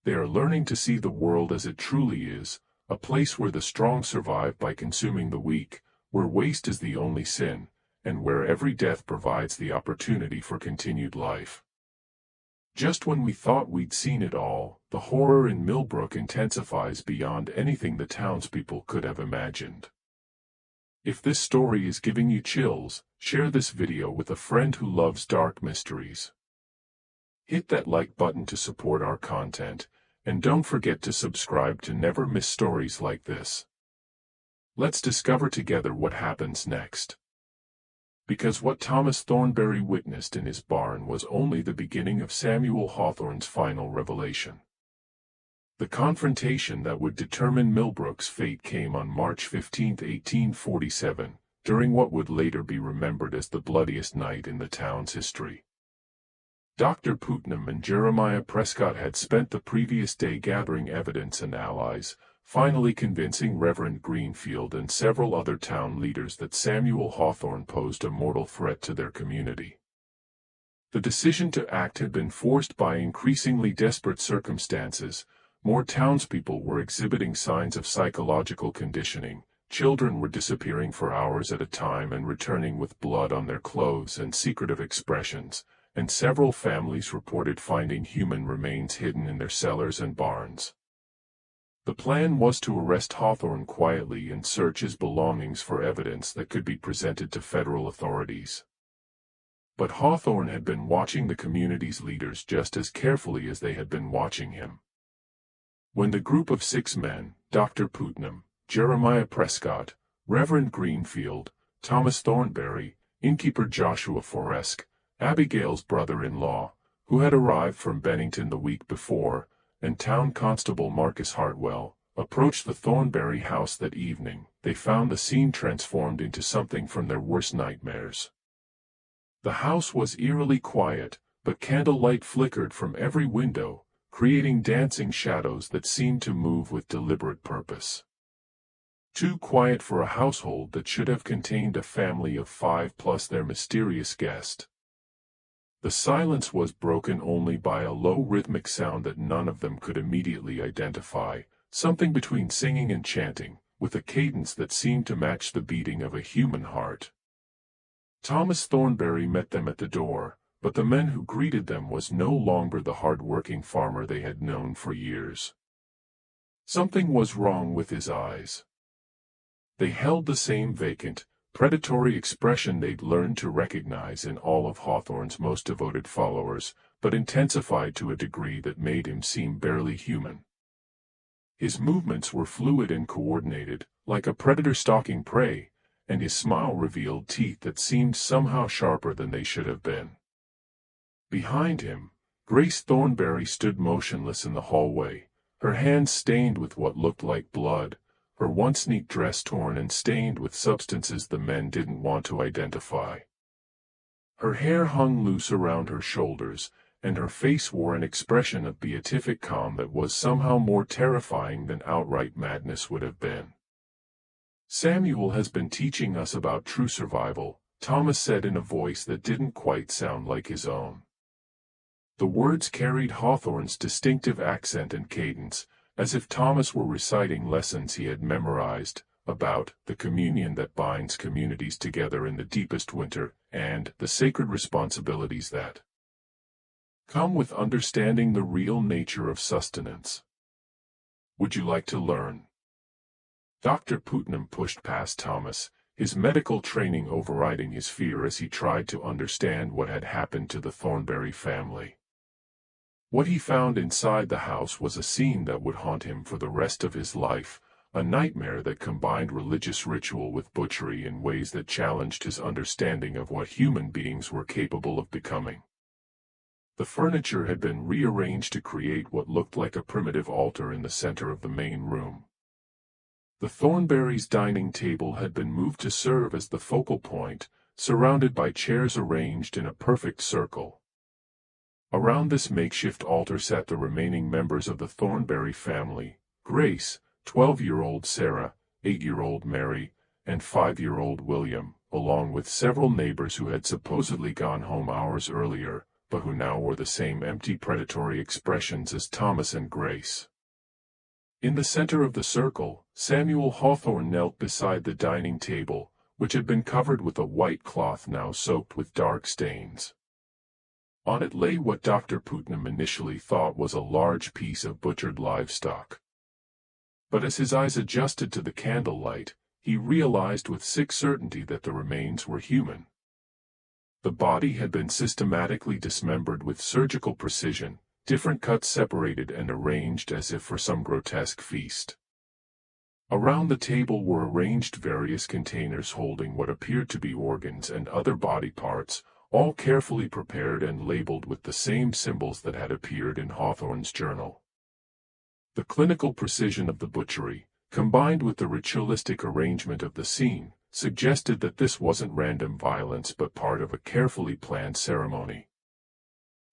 They are learning to see the world as it truly is, a place where the strong survive by consuming the weak, where waste is the only sin, and where every death provides the opportunity for continued life." Just when we thought we'd seen it all, the horror in Milbrook intensifies beyond anything the townspeople could have imagined. If this story is giving you chills, share this video with a friend who loves dark mysteries. Hit that like button to support our content, and don't forget to subscribe to never miss stories like this. Let's discover together what happens next. Because what Thomas Thornberry witnessed in his barn was only the beginning of Samuel Hawthorne's final revelation. The confrontation that would determine Milbrook's fate came on March 15, 1847, during what would later be remembered as the bloodiest night in the town's history. Dr. Putnam and Jeremiah Prescott had spent the previous day gathering evidence and allies, finally convincing Reverend Greenfield and several other town leaders that Samuel Hawthorne posed a mortal threat to their community. The decision to act had been forced by increasingly desperate circumstances. More townspeople were exhibiting signs of psychological conditioning. Children were disappearing for hours at a time and returning with blood on their clothes and secretive expressions, and several families reported finding human remains hidden in their cellars and barns. The plan was to arrest Hawthorne quietly and search his belongings for evidence that could be presented to federal authorities. But Hawthorne had been watching the community's leaders just as carefully as they had been watching him. When the group of 6 men, Dr. Putnam, Jeremiah Prescott, Reverend Greenfield, Thomas Thornberry, innkeeper Joshua Foresk, Abigail's brother-in-law, who had arrived from Bennington the week before, and town constable Marcus Hartwell, approached the Thornberry house that evening, they found the scene transformed into something from their worst nightmares. The house was eerily quiet, but candlelight flickered from every window, creating dancing shadows that seemed to move with deliberate purpose. Too quiet for a household that should have contained a family of 5 plus their mysterious guest. The silence was broken only by a low rhythmic sound that none of them could immediately identify, something between singing and chanting, with a cadence that seemed to match the beating of a human heart. Thomas Thornberry met them at the door, but the man who greeted them was no longer the hard-working farmer they had known for years. Something was wrong with his eyes. They held the same vacant, predatory expression they'd learned to recognize in all of Hawthorne's most devoted followers, but intensified to a degree that made him seem barely human. His movements were fluid and coordinated, like a predator stalking prey, and his smile revealed teeth that seemed somehow sharper than they should have been. Behind him, Grace Thornberry stood motionless in the hallway, her hands stained with what looked like blood, her once neat dress torn and stained with substances the men didn't want to identify. Her hair hung loose around her shoulders, and her face wore an expression of beatific calm that was somehow more terrifying than outright madness would have been. "Samuel has been teaching us about true survival," Thomas said in a voice that didn't quite sound like his own. The words carried Hawthorne's distinctive accent and cadence, as if Thomas were reciting lessons he had memorized, about the communion that binds communities together in the deepest winter, and the sacred responsibilities that come with understanding the real nature of sustenance. "Would you like to learn?" Dr. Putnam pushed past Thomas, his medical training overriding his fear as he tried to understand what had happened to the Thornberry family. What he found inside the house was a scene that would haunt him for the rest of his life, a nightmare that combined religious ritual with butchery in ways that challenged his understanding of what human beings were capable of becoming. The furniture had been rearranged to create what looked like a primitive altar in the center of the main room. The Thornberrys' dining table had been moved to serve as the focal point, surrounded by chairs arranged in a perfect circle. Around this makeshift altar sat the remaining members of the Thornberry family: Grace, 12-year-old Sarah, 8-year-old Mary, and 5-year-old William, along with several neighbors who had supposedly gone home hours earlier, but who now wore the same empty predatory expressions as Thomas and Grace. In the center of the circle, Samuel Hawthorne knelt beside the dining table, which had been covered with a white cloth now soaked with dark stains. On it lay what Dr. Putnam initially thought was a large piece of butchered livestock. But as his eyes adjusted to the candlelight, he realized with sick certainty that the remains were human. The body had been systematically dismembered with surgical precision, different cuts separated and arranged as if for some grotesque feast. Around the table were arranged various containers holding what appeared to be organs and other body parts, all carefully prepared and labeled with the same symbols that had appeared in Hawthorne's journal. The clinical precision of the butchery, combined with the ritualistic arrangement of the scene, suggested that this wasn't random violence but part of a carefully planned ceremony.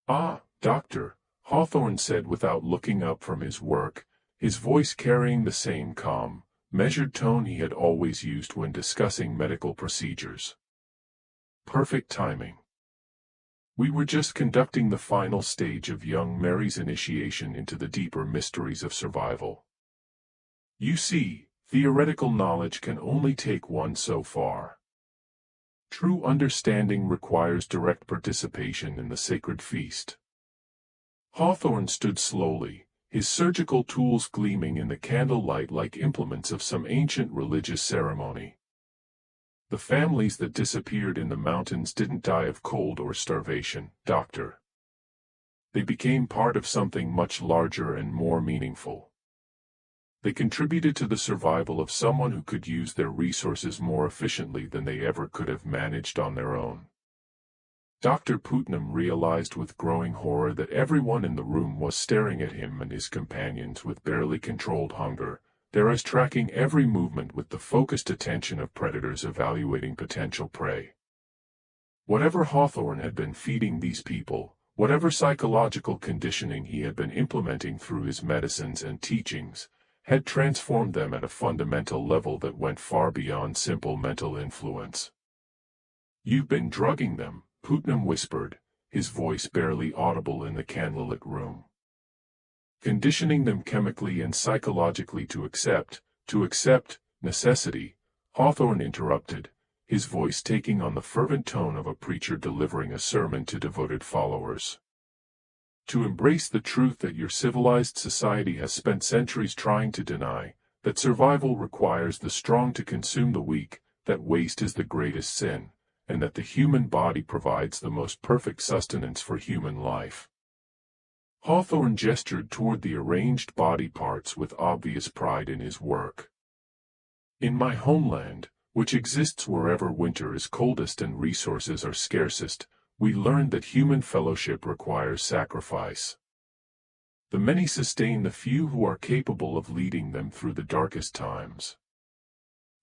"Ah, Doctor," Hawthorne said without looking up from his work, his voice carrying the same calm, measured tone he had always used when discussing medical procedures. "Perfect timing. We were just conducting the final stage of young Mary's initiation into the deeper mysteries of survival. You see, theoretical knowledge can only take one so far. True understanding requires direct participation in the sacred feast. Hawthorne stood slowly, his surgical tools gleaming in the candlelight like implements of some ancient religious ceremony. The families that disappeared in the mountains didn't die of cold or starvation, Doctor. They became part of something much larger and more meaningful. They contributed to the survival of someone who could use their resources more efficiently than they ever could have managed on their own. Dr. Putnam realized with growing horror that everyone in the room was staring at him and his companions with barely controlled hunger, their eyes tracking every movement with the focused attention of predators evaluating potential prey. Whatever Hawthorne had been feeding these people, whatever psychological conditioning he had been implementing through his medicines and teachings, had transformed them at a fundamental level that went far beyond simple mental influence. "You've been drugging them," Putnam whispered, his voice barely audible in the candlelit room. "Conditioning them chemically and psychologically to accept necessity," Hawthorne interrupted, his voice taking on the fervent tone of a preacher delivering a sermon to devoted followers. "To embrace the truth that your civilized society has spent centuries trying to deny, that survival requires the strong to consume the weak, that waste is the greatest sin, and that the human body provides the most perfect sustenance for human life." Hawthorne gestured toward the arranged body parts with obvious pride in his work. "In my homeland, which exists wherever winter is coldest and resources are scarcest, we learned that human fellowship requires sacrifice. The many sustain the few who are capable of leading them through the darkest times.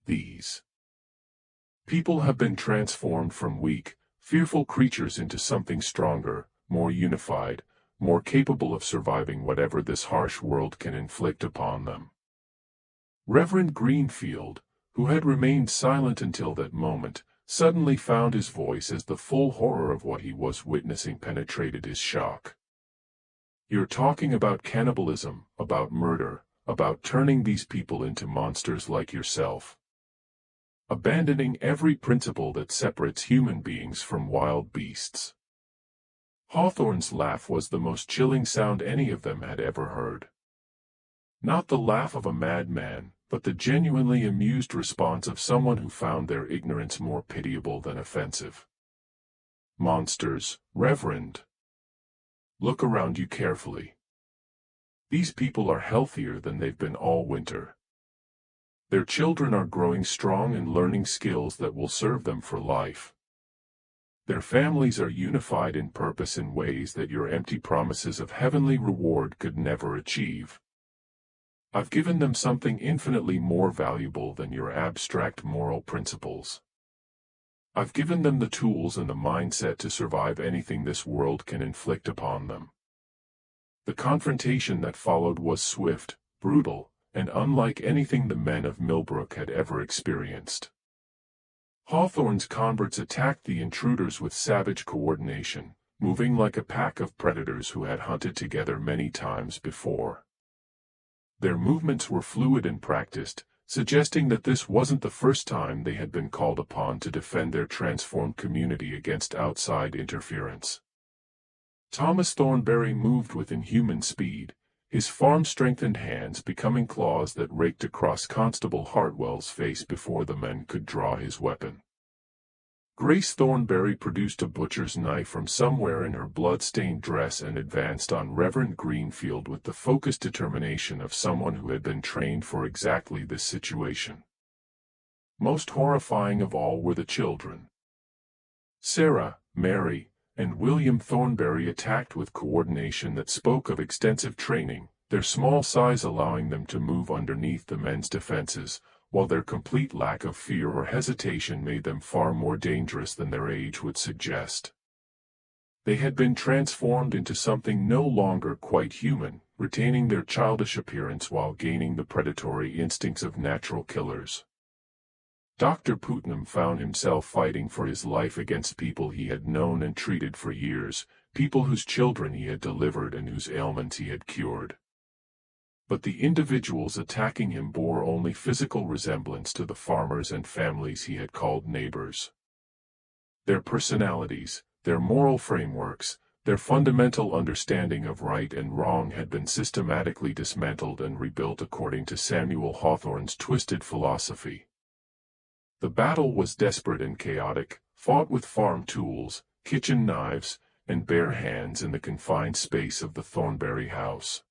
These people have been transformed from weak, fearful creatures into something stronger, more unified, more capable of surviving whatever this harsh world can inflict upon them." Reverend Greenfield, who had remained silent until that moment, suddenly found his voice as the full horror of what he was witnessing penetrated his shock. "You're talking about cannibalism, about murder, about turning these people into monsters like yourself. Abandoning every principle that separates human beings from wild beasts." Hawthorne's laugh was the most chilling sound any of them had ever heard. Not the laugh of a madman, but the genuinely amused response of someone who found their ignorance more pitiable than offensive. "Monsters, Reverend. Look around you carefully. These people are healthier than they've been all winter. Their children are growing strong and learning skills that will serve them for life. Their families are unified in purpose in ways that your empty promises of heavenly reward could never achieve. I've given them something infinitely more valuable than your abstract moral principles. I've given them the tools and the mindset to survive anything this world can inflict upon them." The confrontation that followed was swift, brutal, and unlike anything the men of Milbrook had ever experienced. Hawthorne's converts attacked the intruders with savage coordination, moving like a pack of predators who had hunted together many times before. Their movements were fluid and practiced, suggesting that this wasn't the first time they had been called upon to defend their transformed community against outside interference. Thomas Thornberry moved with inhuman speed, his farm-strengthened hands becoming claws that raked across Constable Hartwell's face before the men could draw his weapon. Grace Thornberry produced a butcher's knife from somewhere in her blood-stained dress and advanced on Reverend Greenfield with the focused determination of someone who had been trained for exactly this situation. Most horrifying of all were the children. Sarah, Mary, and William Thornberry attacked with coordination that spoke of extensive training, their small size allowing them to move underneath the men's defenses, while their complete lack of fear or hesitation made them far more dangerous than their age would suggest. They had been transformed into something no longer quite human, retaining their childish appearance while gaining the predatory instincts of natural killers. Dr. Putnam found himself fighting for his life against people he had known and treated for years, people whose children he had delivered and whose ailments he had cured. But the individuals attacking him bore only physical resemblance to the farmers and families he had called neighbors. Their personalities, their moral frameworks, their fundamental understanding of right and wrong had been systematically dismantled and rebuilt according to Samuel Hawthorne's twisted philosophy. The battle was desperate and chaotic, fought with farm tools, kitchen knives, and bare hands in the confined space of the Thornberry house.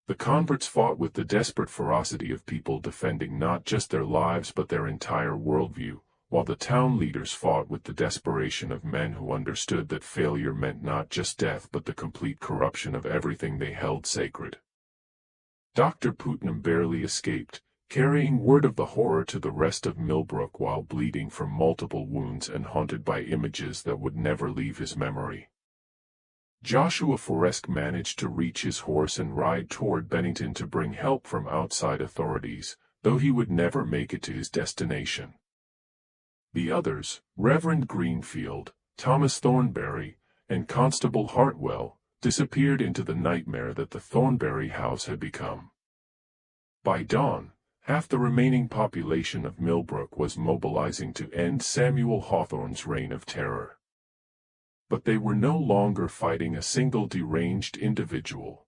The converts fought with the desperate ferocity of people defending not just their lives but their entire worldview, while the town leaders fought with the desperation of men who understood that failure meant not just death but the complete corruption of everything they held sacred. Dr. Putnam barely escaped, carrying word of the horror to the rest of Milbrook while bleeding from multiple wounds and haunted by images that would never leave his memory. Joshua Foresk managed to reach his horse and ride toward Bennington to bring help from outside authorities, though he would never make it to his destination. The others, Reverend Greenfield, Thomas Thornberry, and Constable Hartwell, disappeared into the nightmare that the Thornberry house had become. By dawn, half the remaining population of Milbrook was mobilizing to end Samuel Hawthorne's reign of terror. But they were no longer fighting a single deranged individual.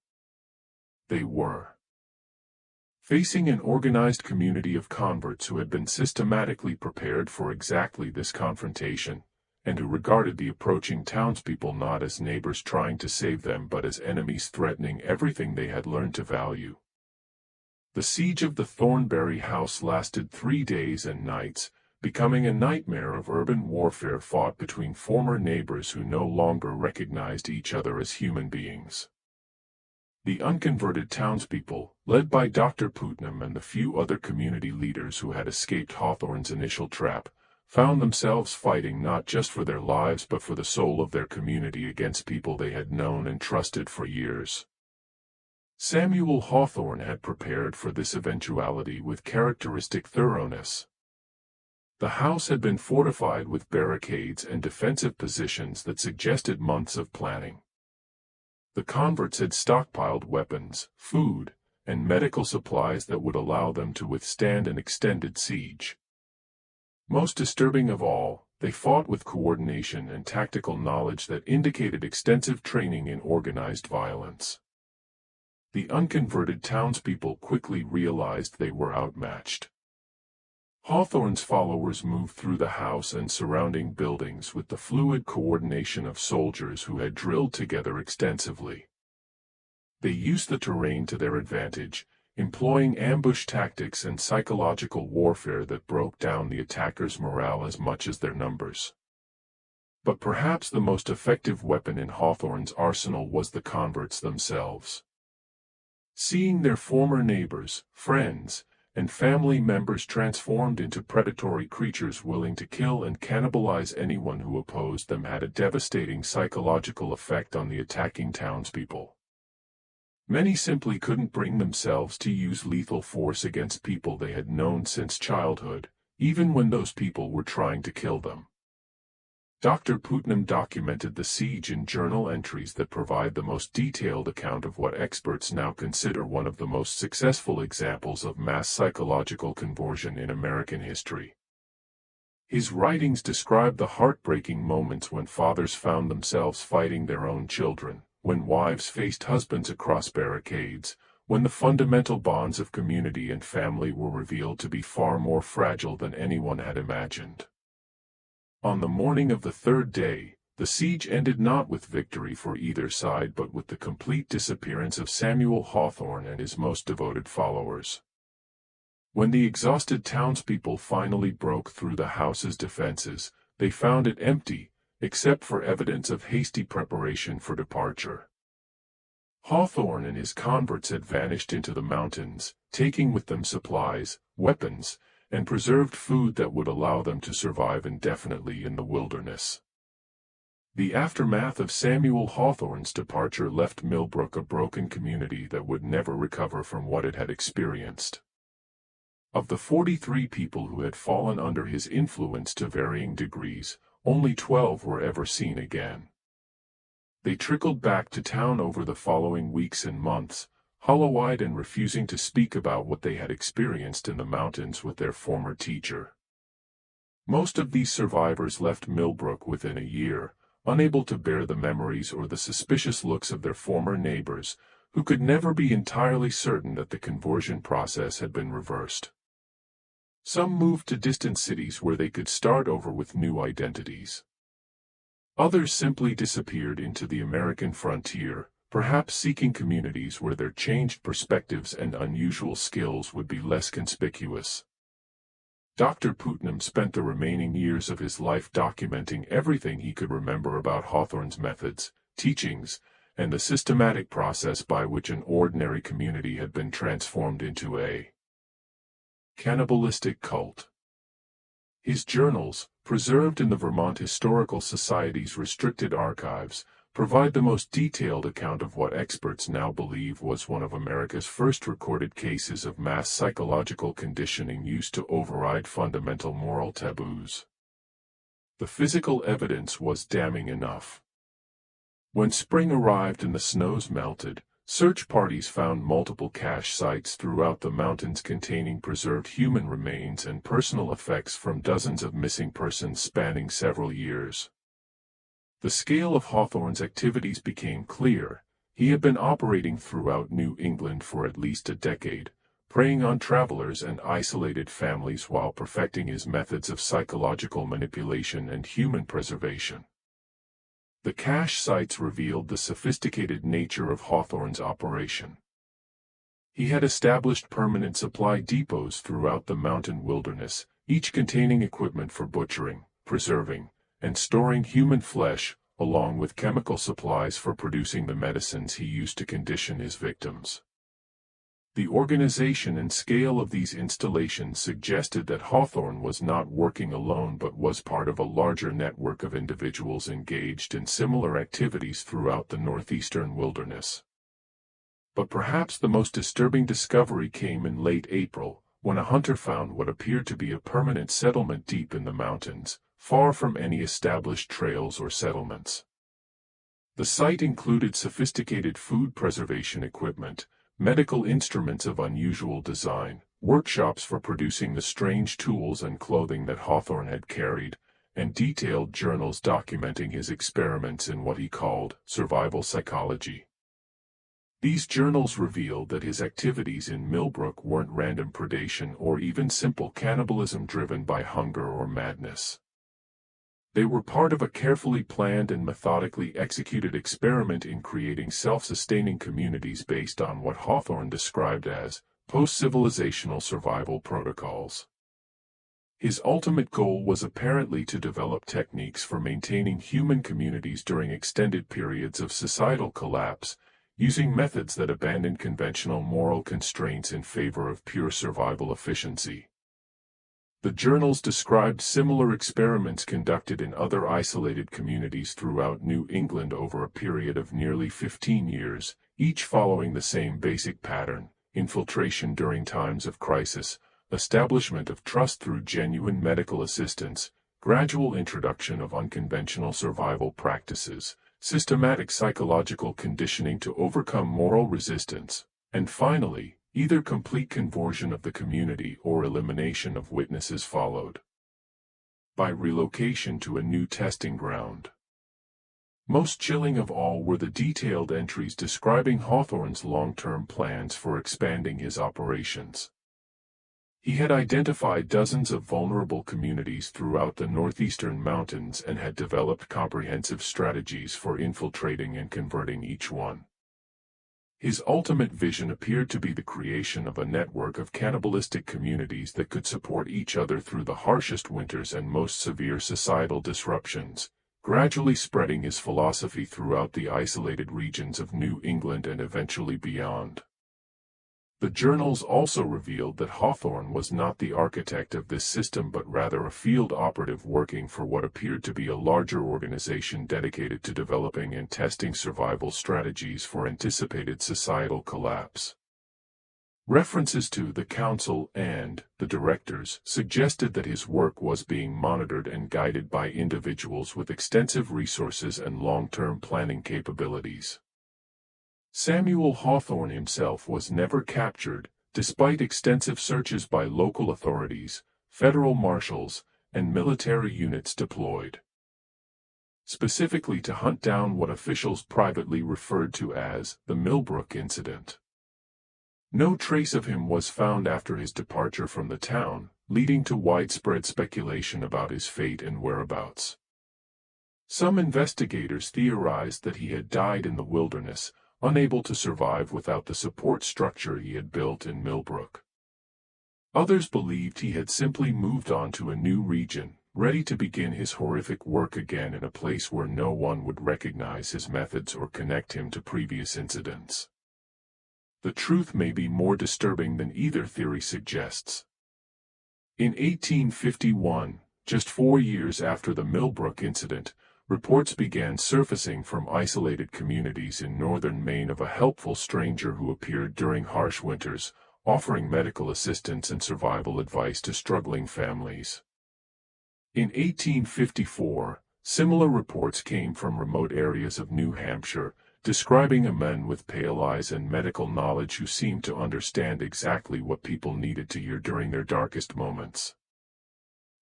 They were facing an organized community of converts who had been systematically prepared for exactly this confrontation, and who regarded the approaching townspeople not as neighbors trying to save them but as enemies threatening everything they had learned to value. The siege of the Thornberry house lasted 3 days and nights, becoming a nightmare of urban warfare fought between former neighbors who no longer recognized each other as human beings. The unconverted townspeople, led by Dr. Putnam and the few other community leaders who had escaped Hawthorne's initial trap, found themselves fighting not just for their lives but for the soul of their community against people they had known and trusted for years. Samuel Hawthorne had prepared for this eventuality with characteristic thoroughness. The house had been fortified with barricades and defensive positions that suggested months of planning. The converts had stockpiled weapons, food, and medical supplies that would allow them to withstand an extended siege. Most disturbing of all, they fought with coordination and tactical knowledge that indicated extensive training in organized violence. The unconverted townspeople quickly realized they were outmatched. Hawthorne's followers moved through the house and surrounding buildings with the fluid coordination of soldiers who had drilled together extensively. They used the terrain to their advantage, employing ambush tactics and psychological warfare that broke down the attackers' morale as much as their numbers. But perhaps the most effective weapon in Hawthorne's arsenal was the converts themselves. Seeing their former neighbors, friends, and family members transformed into predatory creatures willing to kill and cannibalize anyone who opposed them had a devastating psychological effect on the attacking townspeople. Many simply couldn't bring themselves to use lethal force against people they had known since childhood, even when those people were trying to kill them. Dr. Putnam documented the siege in journal entries that provide the most detailed account of what experts now consider one of the most successful examples of mass psychological conversion in American history. His writings describe the heartbreaking moments when fathers found themselves fighting their own children, when wives faced husbands across barricades, when the fundamental bonds of community and family were revealed to be far more fragile than anyone had imagined. On the morning of the third day, the siege ended not with victory for either side but with the complete disappearance of Samuel Hawthorne and his most devoted followers. When the exhausted townspeople finally broke through the house's defenses, they found it empty, except for evidence of hasty preparation for departure. Hawthorne and his converts had vanished into the mountains, taking with them supplies, weapons, and preserved food that would allow them to survive indefinitely in the wilderness. The aftermath of Samuel Hawthorne's departure left Milbrook a broken community that would never recover from what it had experienced. Of the 43 people who had fallen under his influence to varying degrees, only 12 were ever seen again. They trickled back to town over the following weeks and months, hollow-eyed and refusing to speak about what they had experienced in the mountains with their former teacher. Most of these survivors left Milbrook within a year, unable to bear the memories or the suspicious looks of their former neighbors, who could never be entirely certain that the conversion process had been reversed. Some moved to distant cities where they could start over with new identities. Others simply disappeared into the American frontier, perhaps seeking communities where their changed perspectives and unusual skills would be less conspicuous. Dr. Putnam spent the remaining years of his life documenting everything he could remember about Hawthorne's methods, teachings, and the systematic process by which an ordinary community had been transformed into a cannibalistic cult. His journals, preserved in the Vermont Historical Society's restricted archives, provide the most detailed account of what experts now believe was one of America's first recorded cases of mass psychological conditioning used to override fundamental moral taboos. The physical evidence was damning enough. When spring arrived and the snows melted, search parties found multiple cache sites throughout the mountains containing preserved human remains and personal effects from dozens of missing persons spanning several years. The scale of Hawthorne's activities became clear. He had been operating throughout New England for at least a decade, preying on travelers and isolated families while perfecting his methods of psychological manipulation and human preservation. The cache sites revealed the sophisticated nature of Hawthorne's operation. He had established permanent supply depots throughout the mountain wilderness, each containing equipment for butchering, preserving, and storing human flesh, along with chemical supplies for producing the medicines he used to condition his victims. The organization and scale of these installations suggested that Hawthorne was not working alone but was part of a larger network of individuals engaged in similar activities throughout the northeastern wilderness. But perhaps the most disturbing discovery came in late April, when a hunter found what appeared to be a permanent settlement deep in the mountains, far from any established trails or settlements. The site included sophisticated food preservation equipment, medical instruments of unusual design, workshops for producing the strange tools and clothing that Hawthorne had carried, and detailed journals documenting his experiments in what he called survival psychology. These journals revealed that his activities in Milbrook weren't random predation or even simple cannibalism driven by hunger or madness. They were part of a carefully planned and methodically executed experiment in creating self-sustaining communities based on what Hawthorne described as post-civilizational survival protocols. His ultimate goal was apparently to develop techniques for maintaining human communities during extended periods of societal collapse, using methods that abandoned conventional moral constraints in favor of pure survival efficiency. The journals described similar experiments conducted in other isolated communities throughout New England over a period of nearly 15 years, each following the same basic pattern: infiltration during times of crisis, establishment of trust through genuine medical assistance, gradual introduction of unconventional survival practices, systematic psychological conditioning to overcome moral resistance, and finally, either complete conversion of the community or elimination of witnesses followed by relocation to a new testing ground. Most chilling of all were the detailed entries describing Hawthorne's long-term plans for expanding his operations. He had identified dozens of vulnerable communities throughout the northeastern mountains and had developed comprehensive strategies for infiltrating and converting each one. His ultimate vision appeared to be the creation of a network of cannibalistic communities that could support each other through the harshest winters and most severe societal disruptions, gradually spreading his philosophy throughout the isolated regions of New England and eventually beyond. The journals also revealed that Hawthorne was not the architect of this system but rather a field operative working for what appeared to be a larger organization dedicated to developing and testing survival strategies for anticipated societal collapse. References to the council and the directors suggested that his work was being monitored and guided by individuals with extensive resources and long-term planning capabilities. Samuel Hawthorne himself was never captured, despite extensive searches by local authorities, federal marshals, and military units deployed, specifically to hunt down what officials privately referred to as the Milbrook incident. No trace of him was found after his departure from the town, leading to widespread speculation about his fate and whereabouts. Some investigators theorized that he had died in the wilderness, unable to survive without the support structure he had built in Milbrook. Others believed he had simply moved on to a new region, ready to begin his horrific work again in a place where no one would recognize his methods or connect him to previous incidents. The truth may be more disturbing than either theory suggests. In 1851, just 4 years after the Milbrook incident, reports began surfacing from isolated communities in northern Maine of a helpful stranger who appeared during harsh winters, offering medical assistance and survival advice to struggling families. In 1854, similar reports came from remote areas of New Hampshire, describing a man with pale eyes and medical knowledge who seemed to understand exactly what people needed to hear during their darkest moments.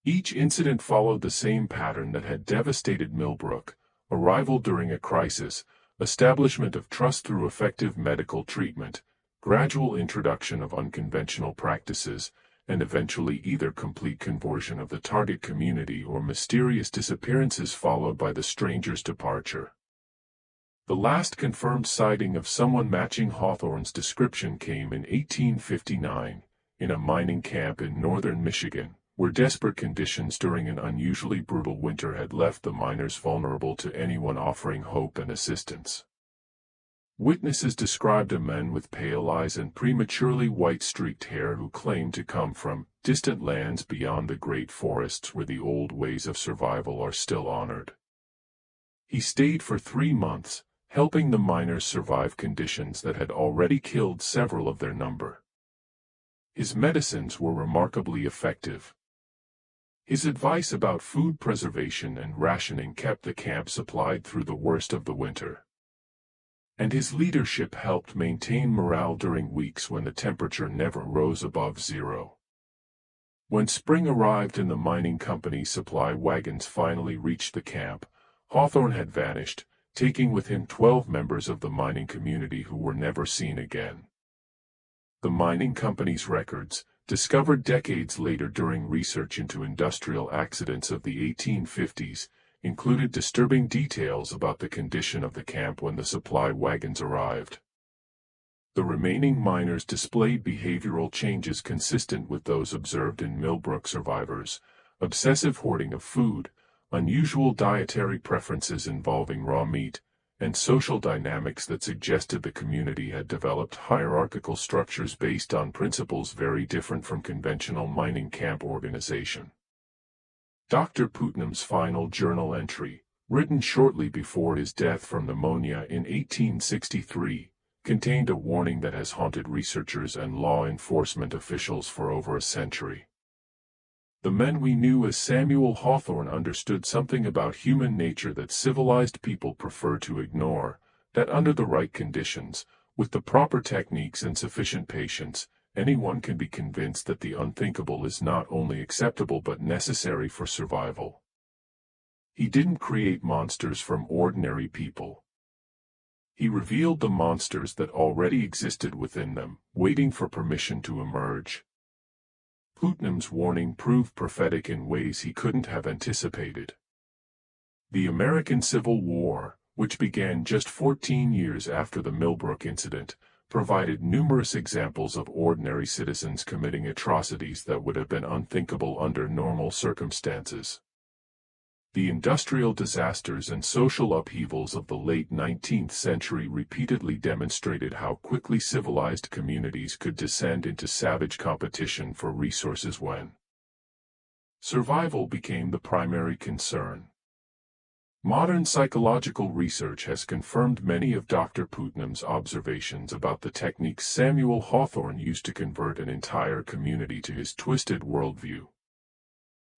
Each incident followed the same pattern that had devastated Milbrook: arrival during a crisis, establishment of trust through effective medical treatment, gradual introduction of unconventional practices, and eventually either complete conversion of the target community or mysterious disappearances followed by the stranger's departure. The last confirmed sighting of someone matching Hawthorne's description came in 1859, in a mining camp in northern Michigan, where desperate conditions during an unusually brutal winter had left the miners vulnerable to anyone offering hope and assistance. Witnesses described a man with pale eyes and prematurely white-streaked hair who claimed to come from distant lands beyond the great forests where the old ways of survival are still honored. He stayed for 3 months, helping the miners survive conditions that had already killed several of their number. His medicines were remarkably effective. His advice about food preservation and rationing kept the camp supplied through the worst of the winter. And his leadership helped maintain morale during weeks when the temperature never rose above zero. When spring arrived and the mining company's supply wagons finally reached the camp, Hawthorne had vanished, taking with him 12 members of the mining community who were never seen again. The mining company's records, discovered decades later during research into industrial accidents of the 1850s, included disturbing details about the condition of the camp when the supply wagons arrived. The remaining miners displayed behavioral changes consistent with those observed in Milbrook survivors: obsessive hoarding of food, unusual dietary preferences involving raw meat, and social dynamics that suggested the community had developed hierarchical structures based on principles very different from conventional mining camp organization. Dr. Putnam's final journal entry, written shortly before his death from pneumonia in 1863, contained a warning that has haunted researchers and law enforcement officials for over a century. The men we knew as Samuel Hawthorne understood something about human nature that civilized people prefer to ignore, that under the right conditions, with the proper techniques and sufficient patience, anyone can be convinced that the unthinkable is not only acceptable but necessary for survival. He didn't create monsters from ordinary people. He revealed the monsters that already existed within them, waiting for permission to emerge. Putnam's warning proved prophetic in ways he couldn't have anticipated. The American Civil War, which began just 14 years after the Milbrook incident, provided numerous examples of ordinary citizens committing atrocities that would have been unthinkable under normal circumstances. The industrial disasters and social upheavals of the late 19th century repeatedly demonstrated how quickly civilized communities could descend into savage competition for resources when survival became the primary concern. Modern psychological research has confirmed many of Dr. Putnam's observations about the techniques Samuel Hawthorne used to convert an entire community to his twisted worldview.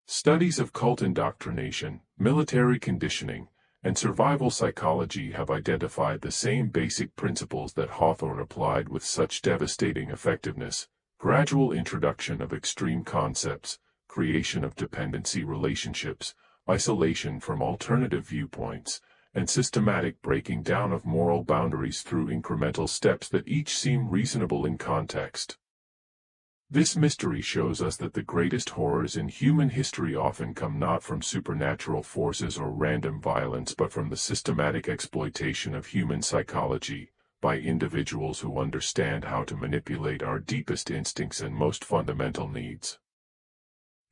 Studies of cult indoctrination, military conditioning, and survival psychology have identified the same basic principles that Hawthorne applied with such devastating effectiveness: gradual introduction of extreme concepts, creation of dependency relationships, isolation from alternative viewpoints, and systematic breaking down of moral boundaries through incremental steps that each seem reasonable in context. This mystery shows us that the greatest horrors in human history often come not from supernatural forces or random violence but from the systematic exploitation of human psychology by individuals who understand how to manipulate our deepest instincts and most fundamental needs.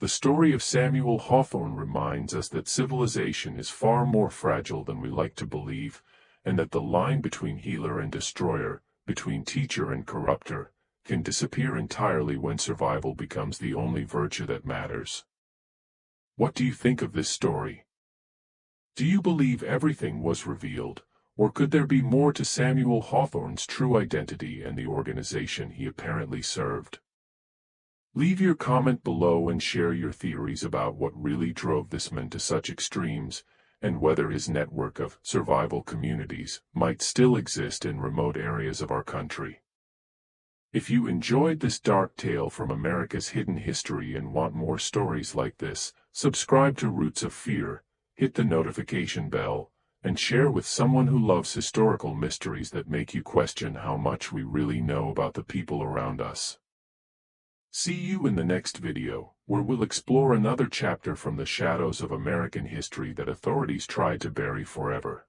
The story of Samuel Hawthorne reminds us that civilization is far more fragile than we like to believe, and that the line between healer and destroyer, between teacher and corrupter, can disappear entirely when survival becomes the only virtue that matters. What do you think of this story? Do you believe everything was revealed, or could there be more to Samuel Hawthorne's true identity and the organization he apparently served? Leave your comment below and share your theories about what really drove this man to such extremes, and whether his network of survival communities might still exist in remote areas of our country. If you enjoyed this dark tale from America's hidden history and want more stories like this, subscribe to Roots of Fear, hit the notification bell, and share with someone who loves historical mysteries that make you question how much we really know about the people around us. See you in the next video, where we'll explore another chapter from the shadows of American history that authorities tried to bury forever.